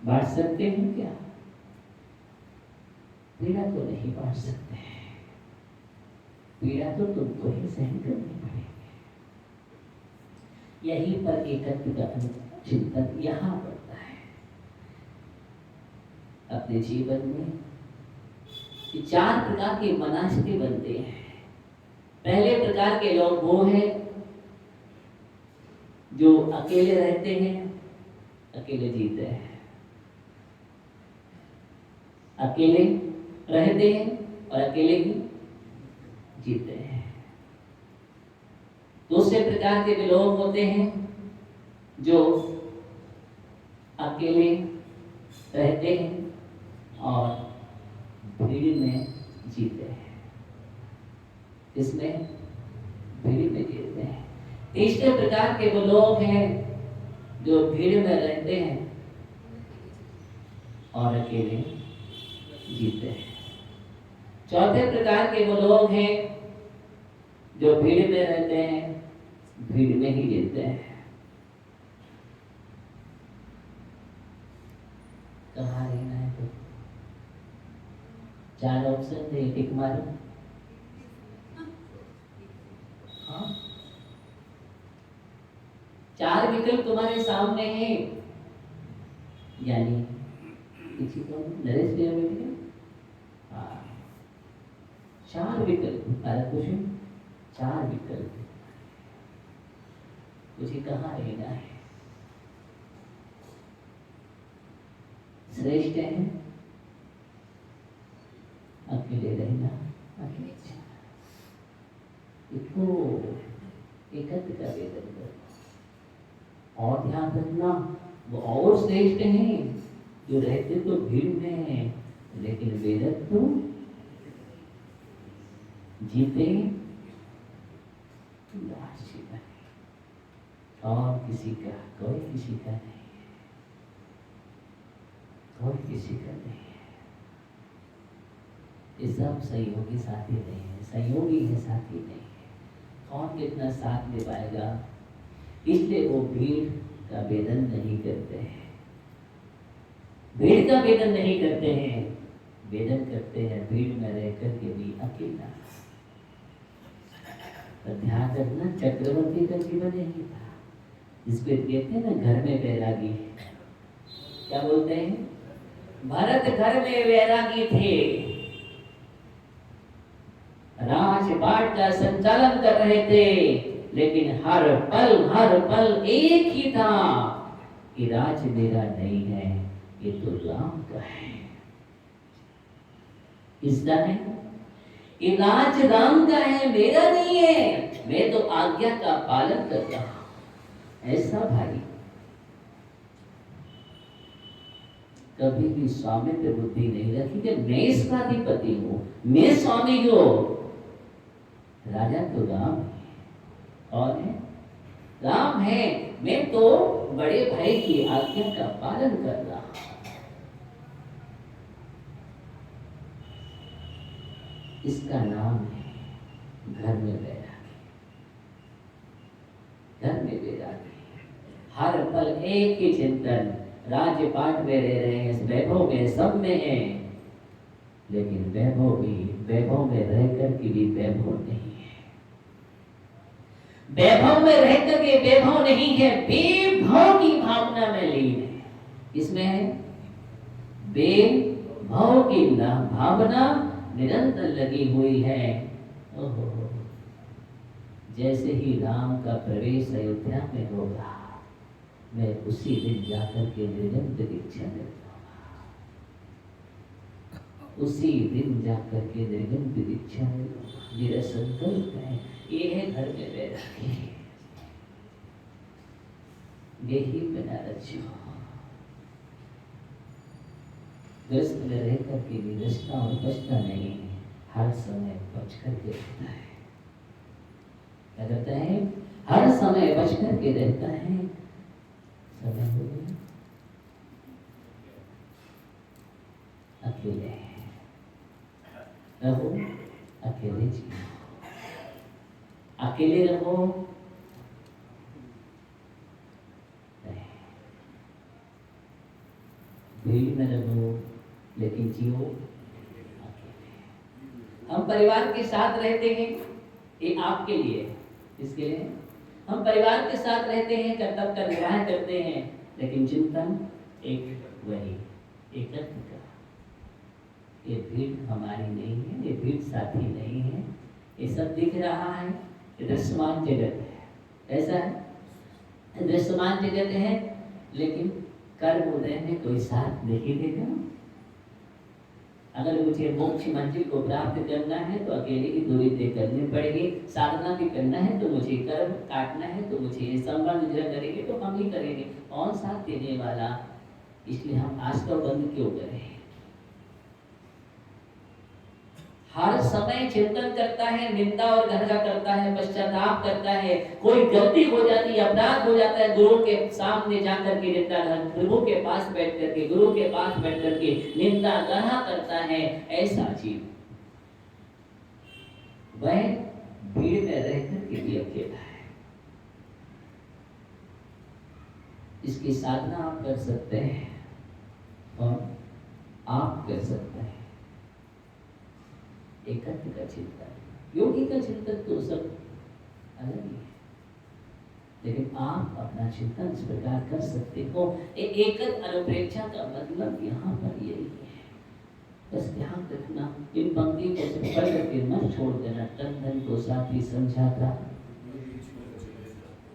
बांट सकते हैं क्या? पीड़ा को नहीं बांट सकते हैं। पीड़ा तो तुमको ही सहन करनी पड़ेगी। यहीं पर एकत्व का चिंतन यहाँ पड़ता है अपने जीवन में। कि 4 प्रकार के मनाश्री बनते हैं। पहले प्रकार के लोग वो हैं जो अकेले रहते हैं, अकेले जीते हैं, अकेले रहते हैं और अकेले ही जीते हैं। दूसरे प्रकार के भी लोग होते हैं जो अकेले रहते हैं और भीड़ में जीते हैं। इसमें भीड़ में जीते हैं। तीसरे प्रकार के वो लोग हैं जो भीड़ में रहते हैं और अकेले जीते हैं। चौथे प्रकार के वो लोग हैं जो भीड़ में रहते हैं, भीड़ में ही जीते हैं। कहाँ रहना है? तो 4 ऑप्शन दे, टिक मारो। हाँ, 4 विकल्प तुम्हारे सामने हैं। यानी किसी को नरेश भैया बैठे, हाँ, 4 विकल्प। क्वेश्चन 4 विकल्प। मुझे कहाँ रहना है? श्रेष्ठ है अकेले रहना, अकेले इसको एकत्र का वेदन करो। और ध्यान रखना, वो और श्रेष्ठ हैं जो रहते तो भीड़ में हैं लेकिन वेदन तो जीते और किसी का, कोई किसी का नहीं है, कोई किसी का नहीं है। ये सब सहयोगी साथी नहीं है, सहयोगी है साथी नहीं है। कौन कितना साथ दे पाएगा? इसलिए वो भीड़ का वेदन नहीं करते हैं, भीड़ का वेदन नहीं करते हैं, वेदन करते हैं भीड़ में रहकर के भी अकेला। पर ध्यान रखना, चक्रवर्ती का जीवन यही था, जिसको कहते हैं ना घर में वैरागी। क्या बोलते हैं? भरत घर में वैरागी थे, राजपाट का संचालन कर रहे थे, लेकिन हर पल एक ही था कि राज मेरा नहीं है, ये तो राम का है। किसका है? ये राज राम का है, मेरा नहीं है। मैं तो आज्ञा का पालन कर रहा हूं। ऐसा भाई कभी भी स्वामित्व बुद्धि नहीं रखी कि मैं इसका अधिपति हूं, मैं स्वामी हूं। राजा तो राम है। कौन है? राम है, मैं तो बड़े भाई की आज्ञा का पालन कर रहा हूं। इसका नाम है घर में वैरागी। घर में वैरागी, हर पल एक ही चिंतन, राज्य पाठ में रह रहे हैं, वैभव में सब में है, लेकिन वैभव भी वैभव में रहकर के भी वैभव नहीं है। वैभव में रहकर के वैभव नहीं है, बेभाव की भावना में लीन है। इसमें है बेभाव की भावना निरंतर लगी हुई है। ओहो, जैसे ही राम का प्रवेश अयोध्या में होगा, मैं उसी दिन जाकर के निरंतर दीक्षा लेता हूँ। उसी दिन जाकर के निरंतर दीक्षा लेता हूँ। मेरा संकल्प है, ये है घर में वैरागी, यही बना रखो। ग्रस्त में रह करके भी रचता और बचता नहीं, हर समय बच करके रहता है। क्या करता है? हर समय बच करके रहता है। समय हो गया, अकेले रहो, अकेले जियो, अकेले रहो, भीड़ में रहो, लेकिन जियो अकेले। हम परिवार के साथ रहते हैं, ये आपके लिए, इसके लिए हम परिवार के साथ रहते हैं, कर्तव्य का निर्वाह करते हैं, लेकिन चिंतन एक वही एकत्व का। ये भीड़ हमारी नहीं है, ये भीड़ साथी नहीं है, ये सब दिख रहा है, ये दृश्यमान जगत है। ऐसा है, दृश्यमान जगत है, लेकिन कर्म उदय में कोई साथ नहीं देगा। अगर मुझे मोक्ष मंजिल को प्राप्त करना है तो अकेले की दूरी तय करनी पड़ेगी। साधना भी करना है तो मुझे कर्म काटना है, तो मुझे ये संबंध जो करेंगे तो हम ही करेंगे, कौन साथ देने वाला। इसलिए हम आस्था बंद क्यों करें? हर समय चिंतन करता है, निंदा और गर्जा करता है, पश्चाताप करता है। कोई गलती हो जाती है, अपराध हो जाता है, गुरु के सामने जाकर के निंदा, प्रभु के पास बैठ करके, गुरु के पास बैठ करके निंदा गर्हा करता है। ऐसा जीव वह भीड़ में रह करके भी अकेला है। इसकी साधना आप कर सकते हैं और आप कर सकते हैं। एकत्व का चिंतन, योगी का चिंतन तो सब अलग ही है, लेकिन आप अपना चिंतन इस प्रकार कर सकते हो। एकत्व अनुप्रेक्षा का मतलब यहाँ पर यही है। बस ध्यान रखना, इन पंक्तियों को सिर्फ पढ़ करके मत छोड़ देना। तन धन को साथी समझाता,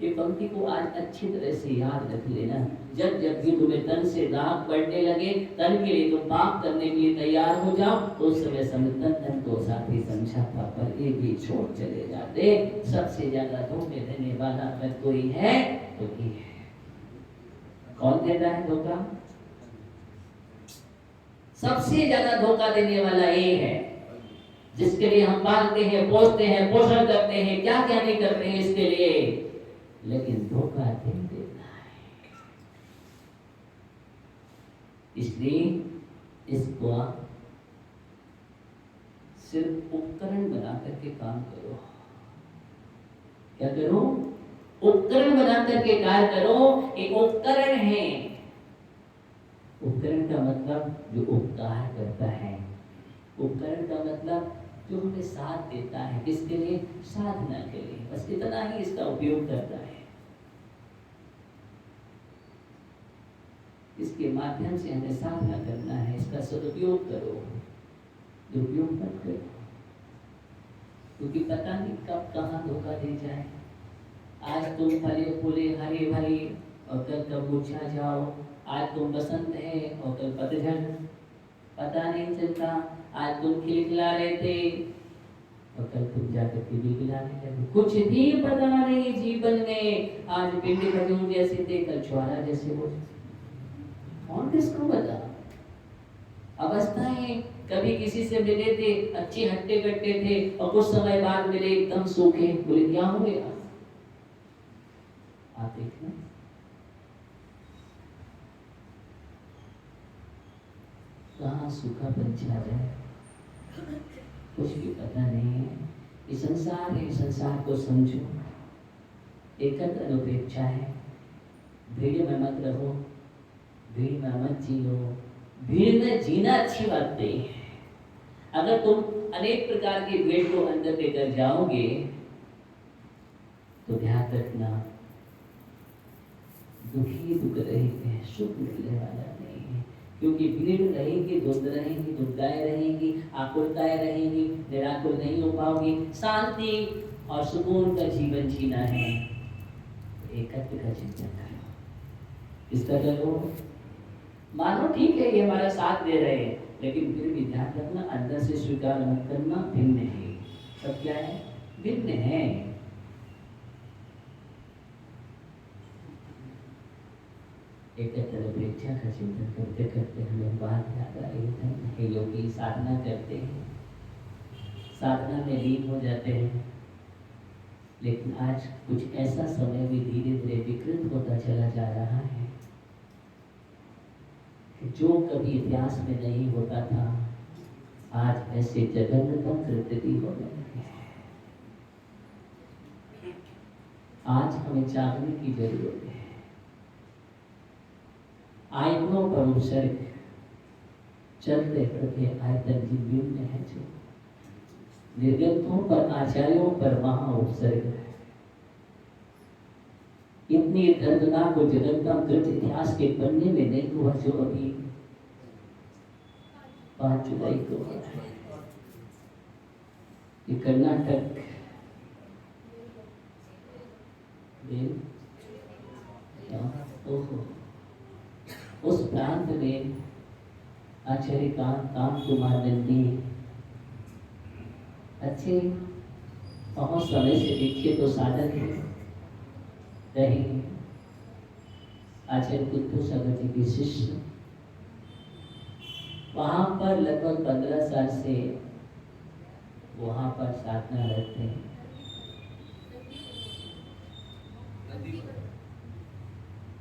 ये पंक्ति को आज अच्छी तरह से याद रख लेना। जब जब भी तुम्हें तन से दाग पड़ने लगे, तन के लिए तुम पाप करने के लिए तैयार हो जाओ, उस समय तन धन को साथी समझाता, पर ये भी छोड़ चले जाते। सबसे ज्यादा धोखे देने वाला अगर कोई है तो ये है। कौन देता है धोखा? सबसे ज्यादा धोखा देने वाला ये है, जिसके लिए हम पालते हैं, पोसते हैं, पोषण करते हैं, क्या क्या नहीं करते हैं इसके लिए, लेकिन धोखा दे देना है। इसलिए इसको सिर्फ उपकरण बना करके काम करो। क्या करो? उपकरण बना करके कार्य करो। एक उपकरण है। उपकरण का मतलब जो उपकार करता है। उपकरण का मतलब जो हमें साथ देता है, किसके लिए? साधना के लिए। बस इतना ही इसका उपयोग करता है। इसके माध्यम से हमें साधना करना है, इसका सदुपयोग करो, दुरुपयोग मत करो, क्योंकि पता नहीं कब कहाँ धोखा दे जाए। आज तुम फले फूले हरे भरे और कल कब मुरझा जाओ। आज तुम बसंत है और कल पतझड़, पता नहीं चलता। आज तुम खिलखिला रहे थे और कल तुम जाकर के बिलबिलाने लगे। कुछ भी पता नहीं जीवन में। आज पिंडी खजूर जैसे थे, कल छुआरा जैसे हो। कौन किसको बता? अवस्थाएं, कभी किसी से मिले थे, अच्छे हट्टे कट्टे थे, और कुछ समय बाद मिले एकदम सूखे। बोले क्या हो गया? आप देखना, कहाँ सूखापन छा जाए कुछ भी पता नहीं है। ये संसार है, संसार को समझो, एकत्र अनुपेक्षा है। भीड़ में मत रहो, भीड़ में मत जियो। भीड़ में जीना अच्छी बात नहीं है। अगर तुम अनेक प्रकार की भीड़ को अंदर लेकर जाओगे तो ध्यान रखना, दुखी दुख रहेंगे, सुख मिलने वाला नहीं है। क्योंकि भीड़ रहेगी, धुंध रहेगी, दुखदायी रहेगी, आकुलताएं रहेगी, निराकुल नहीं हो पाओगी। शांति और सुकून का जीवन जीना है, एकत्व का चिंतन करो। किसका करो? मानो ठीक है ये हमारा साथ दे रहे हैं, लेकिन फिर भी ध्यान रखना, अंदर से स्वीकार मत करना भिन्न है। सब क्या है? भिन्न है। एकत्र अपेक्षा का चिंतन करते करते हमें बात याद आई है। योगी साधना करते हैं, साधना में लीन हो जाते हैं, लेकिन आज कुछ ऐसा समय भी धीरे धीरे विकृत होता चला जा रहा है कि जो कभी इतिहास में नहीं होता था, आज ऐसे जघन्यतम कृत्य भी होने लगे हैं। आज हमें जागने की जरूरत है। आयतनों पर उपसर्ग, चलते फिरते आयतन जिन है, जो निर्गंतों पर, आचार्यों पर वहां उपसर्ग है। इतनी दर्दनाक और जगन्यतम कृत्य इतिहास के पन्ने में नहीं हुआ जो अभी 5 जुलाई को ये कर्नाटक उस प्रांत में आचार्य काम कुमार नंदी अच्छे बहुत समय से दीक्षित तो साधक रहे। आचार्य कुत्तू सागर जी के शिष्य वहां पर लगभग 15 साल से वहां पर साधना रहते हैं।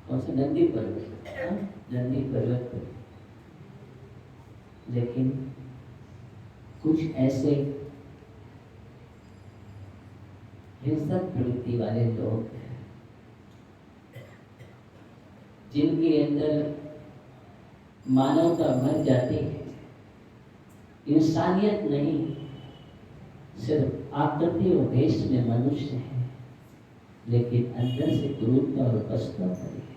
कौन सा? नंदी पर्वत, नंदी पर्वत पर। लेकिन कुछ ऐसे हिंसक प्रवृत्ति वाले लोग जिनके अंदर मानवता मर जाती है, इंसानियत नहीं, सिर्फ आकृति और भेष में मनुष्य है, लेकिन अंदर से क्रूरता और पछता पड़ी है।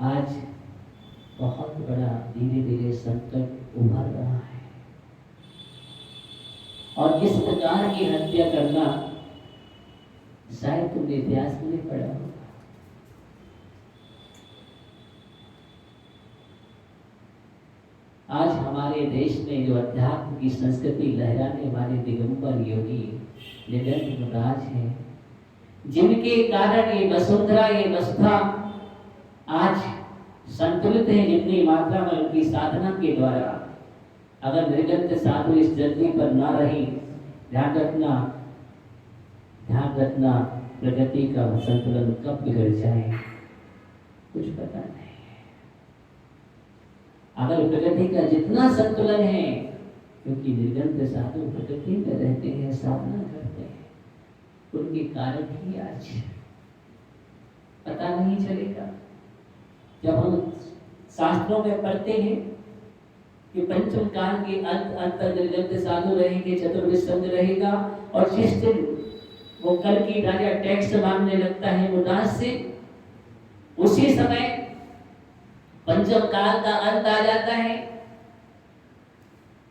आज बहुत बड़ा धीरे धीरे संकट उभर रहा है और इस प्रकार की हत्या करना शायद तुमने इतिहास में नहीं पढ़ा होगा। आज हमारे देश में जो अध्यात्म की संस्कृति लहराने वाले दिगंबर योगी निरंतर राज हैं, जिनके कारण ये वसुंधरा, ये व्यवस्था आज संतुलित है, जितनी मात्रा में उनकी साधना के द्वारा। अगर निर्गत साधु इस धरती पर ना रही, ध्यान रखना प्रगति का संतुलन कब बिगड़ जाए कुछ पता नहीं। अगर प्रगति का जितना संतुलन है, क्योंकि निर्गत साधु प्रगति में रहते हैं, साधना करते हैं, उनके कारण ही आज पता नहीं चलेगा। जब हम शास्त्रों में पढ़ते हैं कि पंचम काल के अंत निर्गत साधु रहेंगे, चतुर्विश संघ रहेगा, और जिस दिन वो कल की राजा टैक्स मांगने लगता है मुदास से, उसी समय पंचम काल का अंत आ जाता है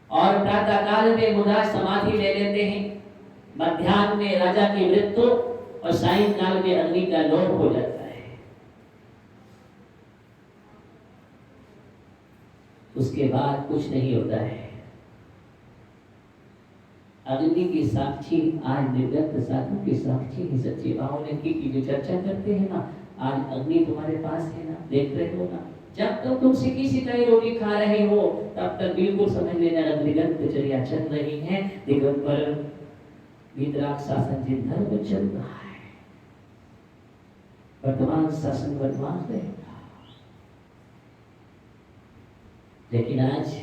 और प्रातः काल में मुदास समाधि ले लेते हैं। मध्याह्न में राजा की मृत्यु और सायं काल में अग्नि का लोप हो जाता है। उसके बाद कुछ नहीं होता है। अग्नि की साक्षी आज निर्गत साधु की साक्षी ही सच्चे भाव की जो चर्चा करते हैं ना, आज अग्नि तुम्हारे पास है ना, देख रहे हो ना। जब तक तुम सिकी सिकाई रोटी खा रहे हो, तब तक बिल्कुल समझ लेना निर्गत चर्या चल रही है। दिगंबर वितराग शासन जिन धर्म चल रहा है, वर्तमान शासन वर्तमान रहेगा। लेकिन आज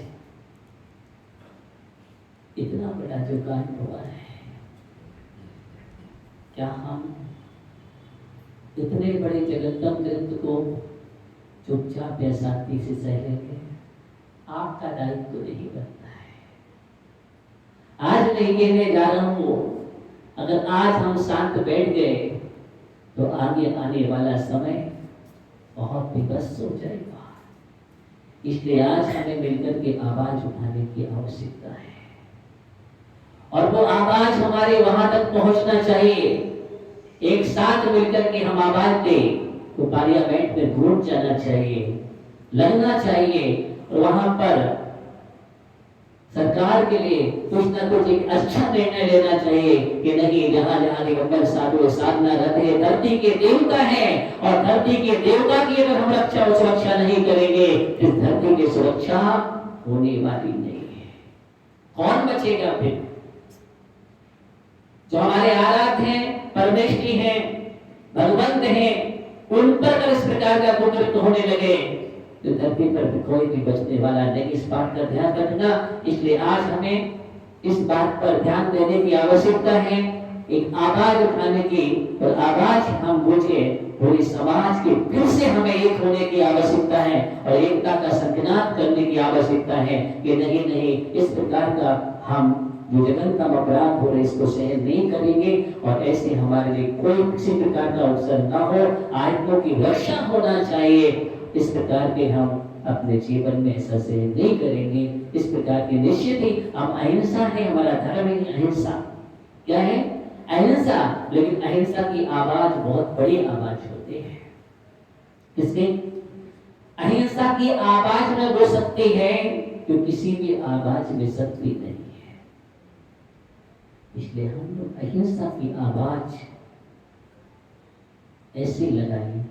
इतना बड़ा जो कांड हुआ है, क्या हम इतने बड़े जगन्नाथ ग्रंथ को चुपचाप या शांति से सह लेंगे? आपका दायित्व तो नहीं बनता है। आज नहीं कहने जा रहा हूं, अगर आज हम शांत बैठ गए तो आगे आने वाला समय बहुत विभत्स हो जाएगा। इसलिए आज हमें मिलकर के आवाज उठाने की आवश्यकता है, और वो आवाज हमारे वहां तक पहुंचना चाहिए। एक साथ मिलकर के हम आवाज दें तो पार्लियामेंट में गूंज जाना चाहिए, लगना चाहिए, और वहां पर सरकार के लिए कुछ न कुछ एक अच्छा निर्णय लेना चाहिए कि नहीं, जहां जहां दिगंबर साधु साधना रहे, धरती के देवता है, और धरती के देवता की अगर हम रक्षा और सुरक्षा नहीं करेंगे, इस धरती की सुरक्षा होने वाली नहीं है। कौन बचेगा फिर? जो हमारे आराध्य हैं, परमेष्ठी हैं, भगवंत हैं, उन पर अगर इस प्रकार का कुकृत्य होने लगे तो धरती पर कोई भी बचने वाला नहीं। इस बात का ध्यान रखना। इसलिए आज हमें इस बात पर ध्यान देने की आवश्यकता है, एक आवाज उठाने की, और आवाज हम गूंजे, पूरी समाज के फिर से हमें एक होने की आवश्यकता है, और एकता का संकनाद करने की आवश्यकता है कि नहीं नहीं, इस प्रकार का हम जो जघन्यतम अपराध हो रहे इसको सहन नहीं करेंगे, और ऐसे हमारे लिए कोई किसी प्रकार का अवसर न हो। आत्माओं की रक्षा होना चाहिए। इस प्रकार के हम अपने जीवन में ऐसा सहन नहीं करेंगे। इस प्रकार के निश्चित ही हम अहिंसा है, हमारा धर्म है अहिंसा। क्या है? अहिंसा। लेकिन अहिंसा की आवाज बहुत बड़ी आवाज होती है। किसकी? अहिंसा की आवाज में वो शक्ति है जो किसी भी आवाज में शक्ति नहीं है। इसलिए हम लोग अहिंसा की आवाज ऐसे लगाएं,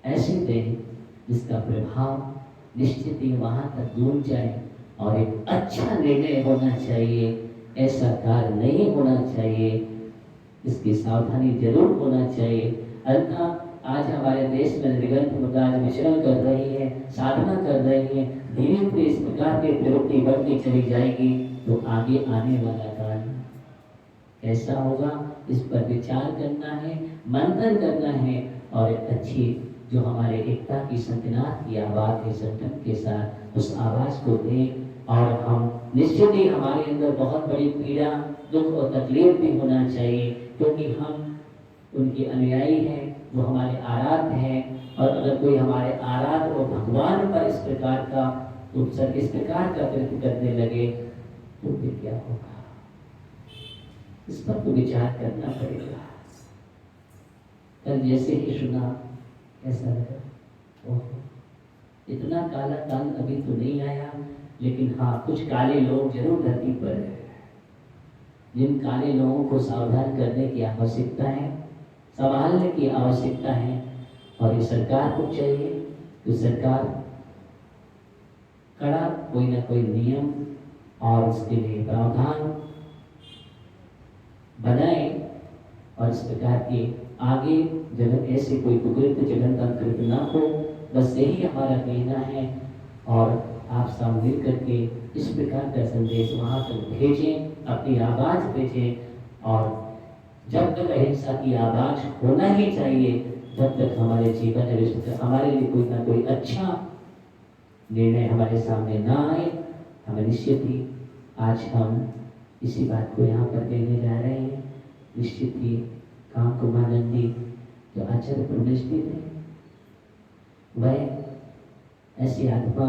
ऐसे दें जिसका प्रभाव निश्चित ही वहां तक गूंज जाए, और एक अच्छा निर्णय होना चाहिए। ऐसा कार्य नहीं होना चाहिए, इसकी सावधानी जरूर होना चाहिए। अर्थात आज हमारे देश में निरंतर मुद्दा विचरण कर रही है, साधना कर रही है, धीरे धीरे इस प्रकार की प्रवृत्ति बढ़ती चली जाएगी, तो आगे आने वाला काल कैसा होगा, इस पर विचार करना है, मंथन करना है, और एक अच्छी जो हमारे एकता की संतनाद की आवाज है, संगठन के साथ उस आवाज को दें। और हम निश्चित ही हमारे अंदर बहुत बड़ी पीड़ा, दुख और तकलीफ भी होना चाहिए, क्योंकि हम उनके अनुयायी हैं, वो हमारे आराध्य हैं। और अगर कोई हमारे आराध्य और भगवान पर इस प्रकार का उत्सर्ग, इस प्रकार का कृत्य करने लगे, तो फिर क्या होगा? इस पर तो विचार करना पड़ेगा। कल जैसे ही सुना, कैसा लगा? ओह, इतना काला काल अभी तो नहीं आया, लेकिन हाँ, कुछ काले लोग जरूर धरती पर है, जिन काले लोगों को सावधान करने की आवश्यकता है, संभालने की आवश्यकता है। और ये सरकार को चाहिए कि सरकार कड़ा कोई ना कोई नियम और उसके लिए प्रावधान बनाए, और इस प्रकार के आगे जगत ऐसे कोई कुकृत्य जगन्नाथ कृत्य ना हो। बस यही हमारा कहना है, और आप सब मिल करके इस प्रकार का संदेश वहाँ तक भेजें, अपनी आवाज भेजें। और जब तक अहिंसा की आवाज होना ही चाहिए, जब तक हमारे जीवन में हमारे लिए कोई ना कोई अच्छा निर्णय हमारे सामने ना आए, हमें निश्चित ही आज हम इसी बात को यहाँ पर कहने जा रहे हैं। निश्चित ही काम कुमानंद जी जो आचार्य प्रतिष्ठित है, वह ऐसी आत्मा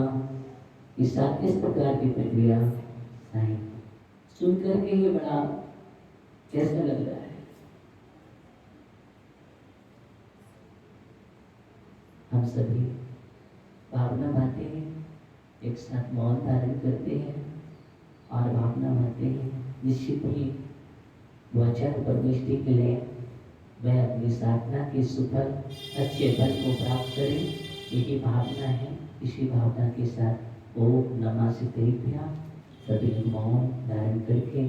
के साथ इस प्रकार की प्रक्रिया नहीं सुनकर के ये बड़ा कैसा लग रहा है। हम सभी भावना भाते हैं, एक साथ मौन धारण करते हैं और भावना भाते हैं। निश्चित ही वो आचार्य परमेष्ठी के लिए वह अपनी साधना के सुफल अच्छे फल को प्राप्त करें, यही भावना है। इसी भावना के साथ ओम नमः शिवाय सभी मौन धारण करके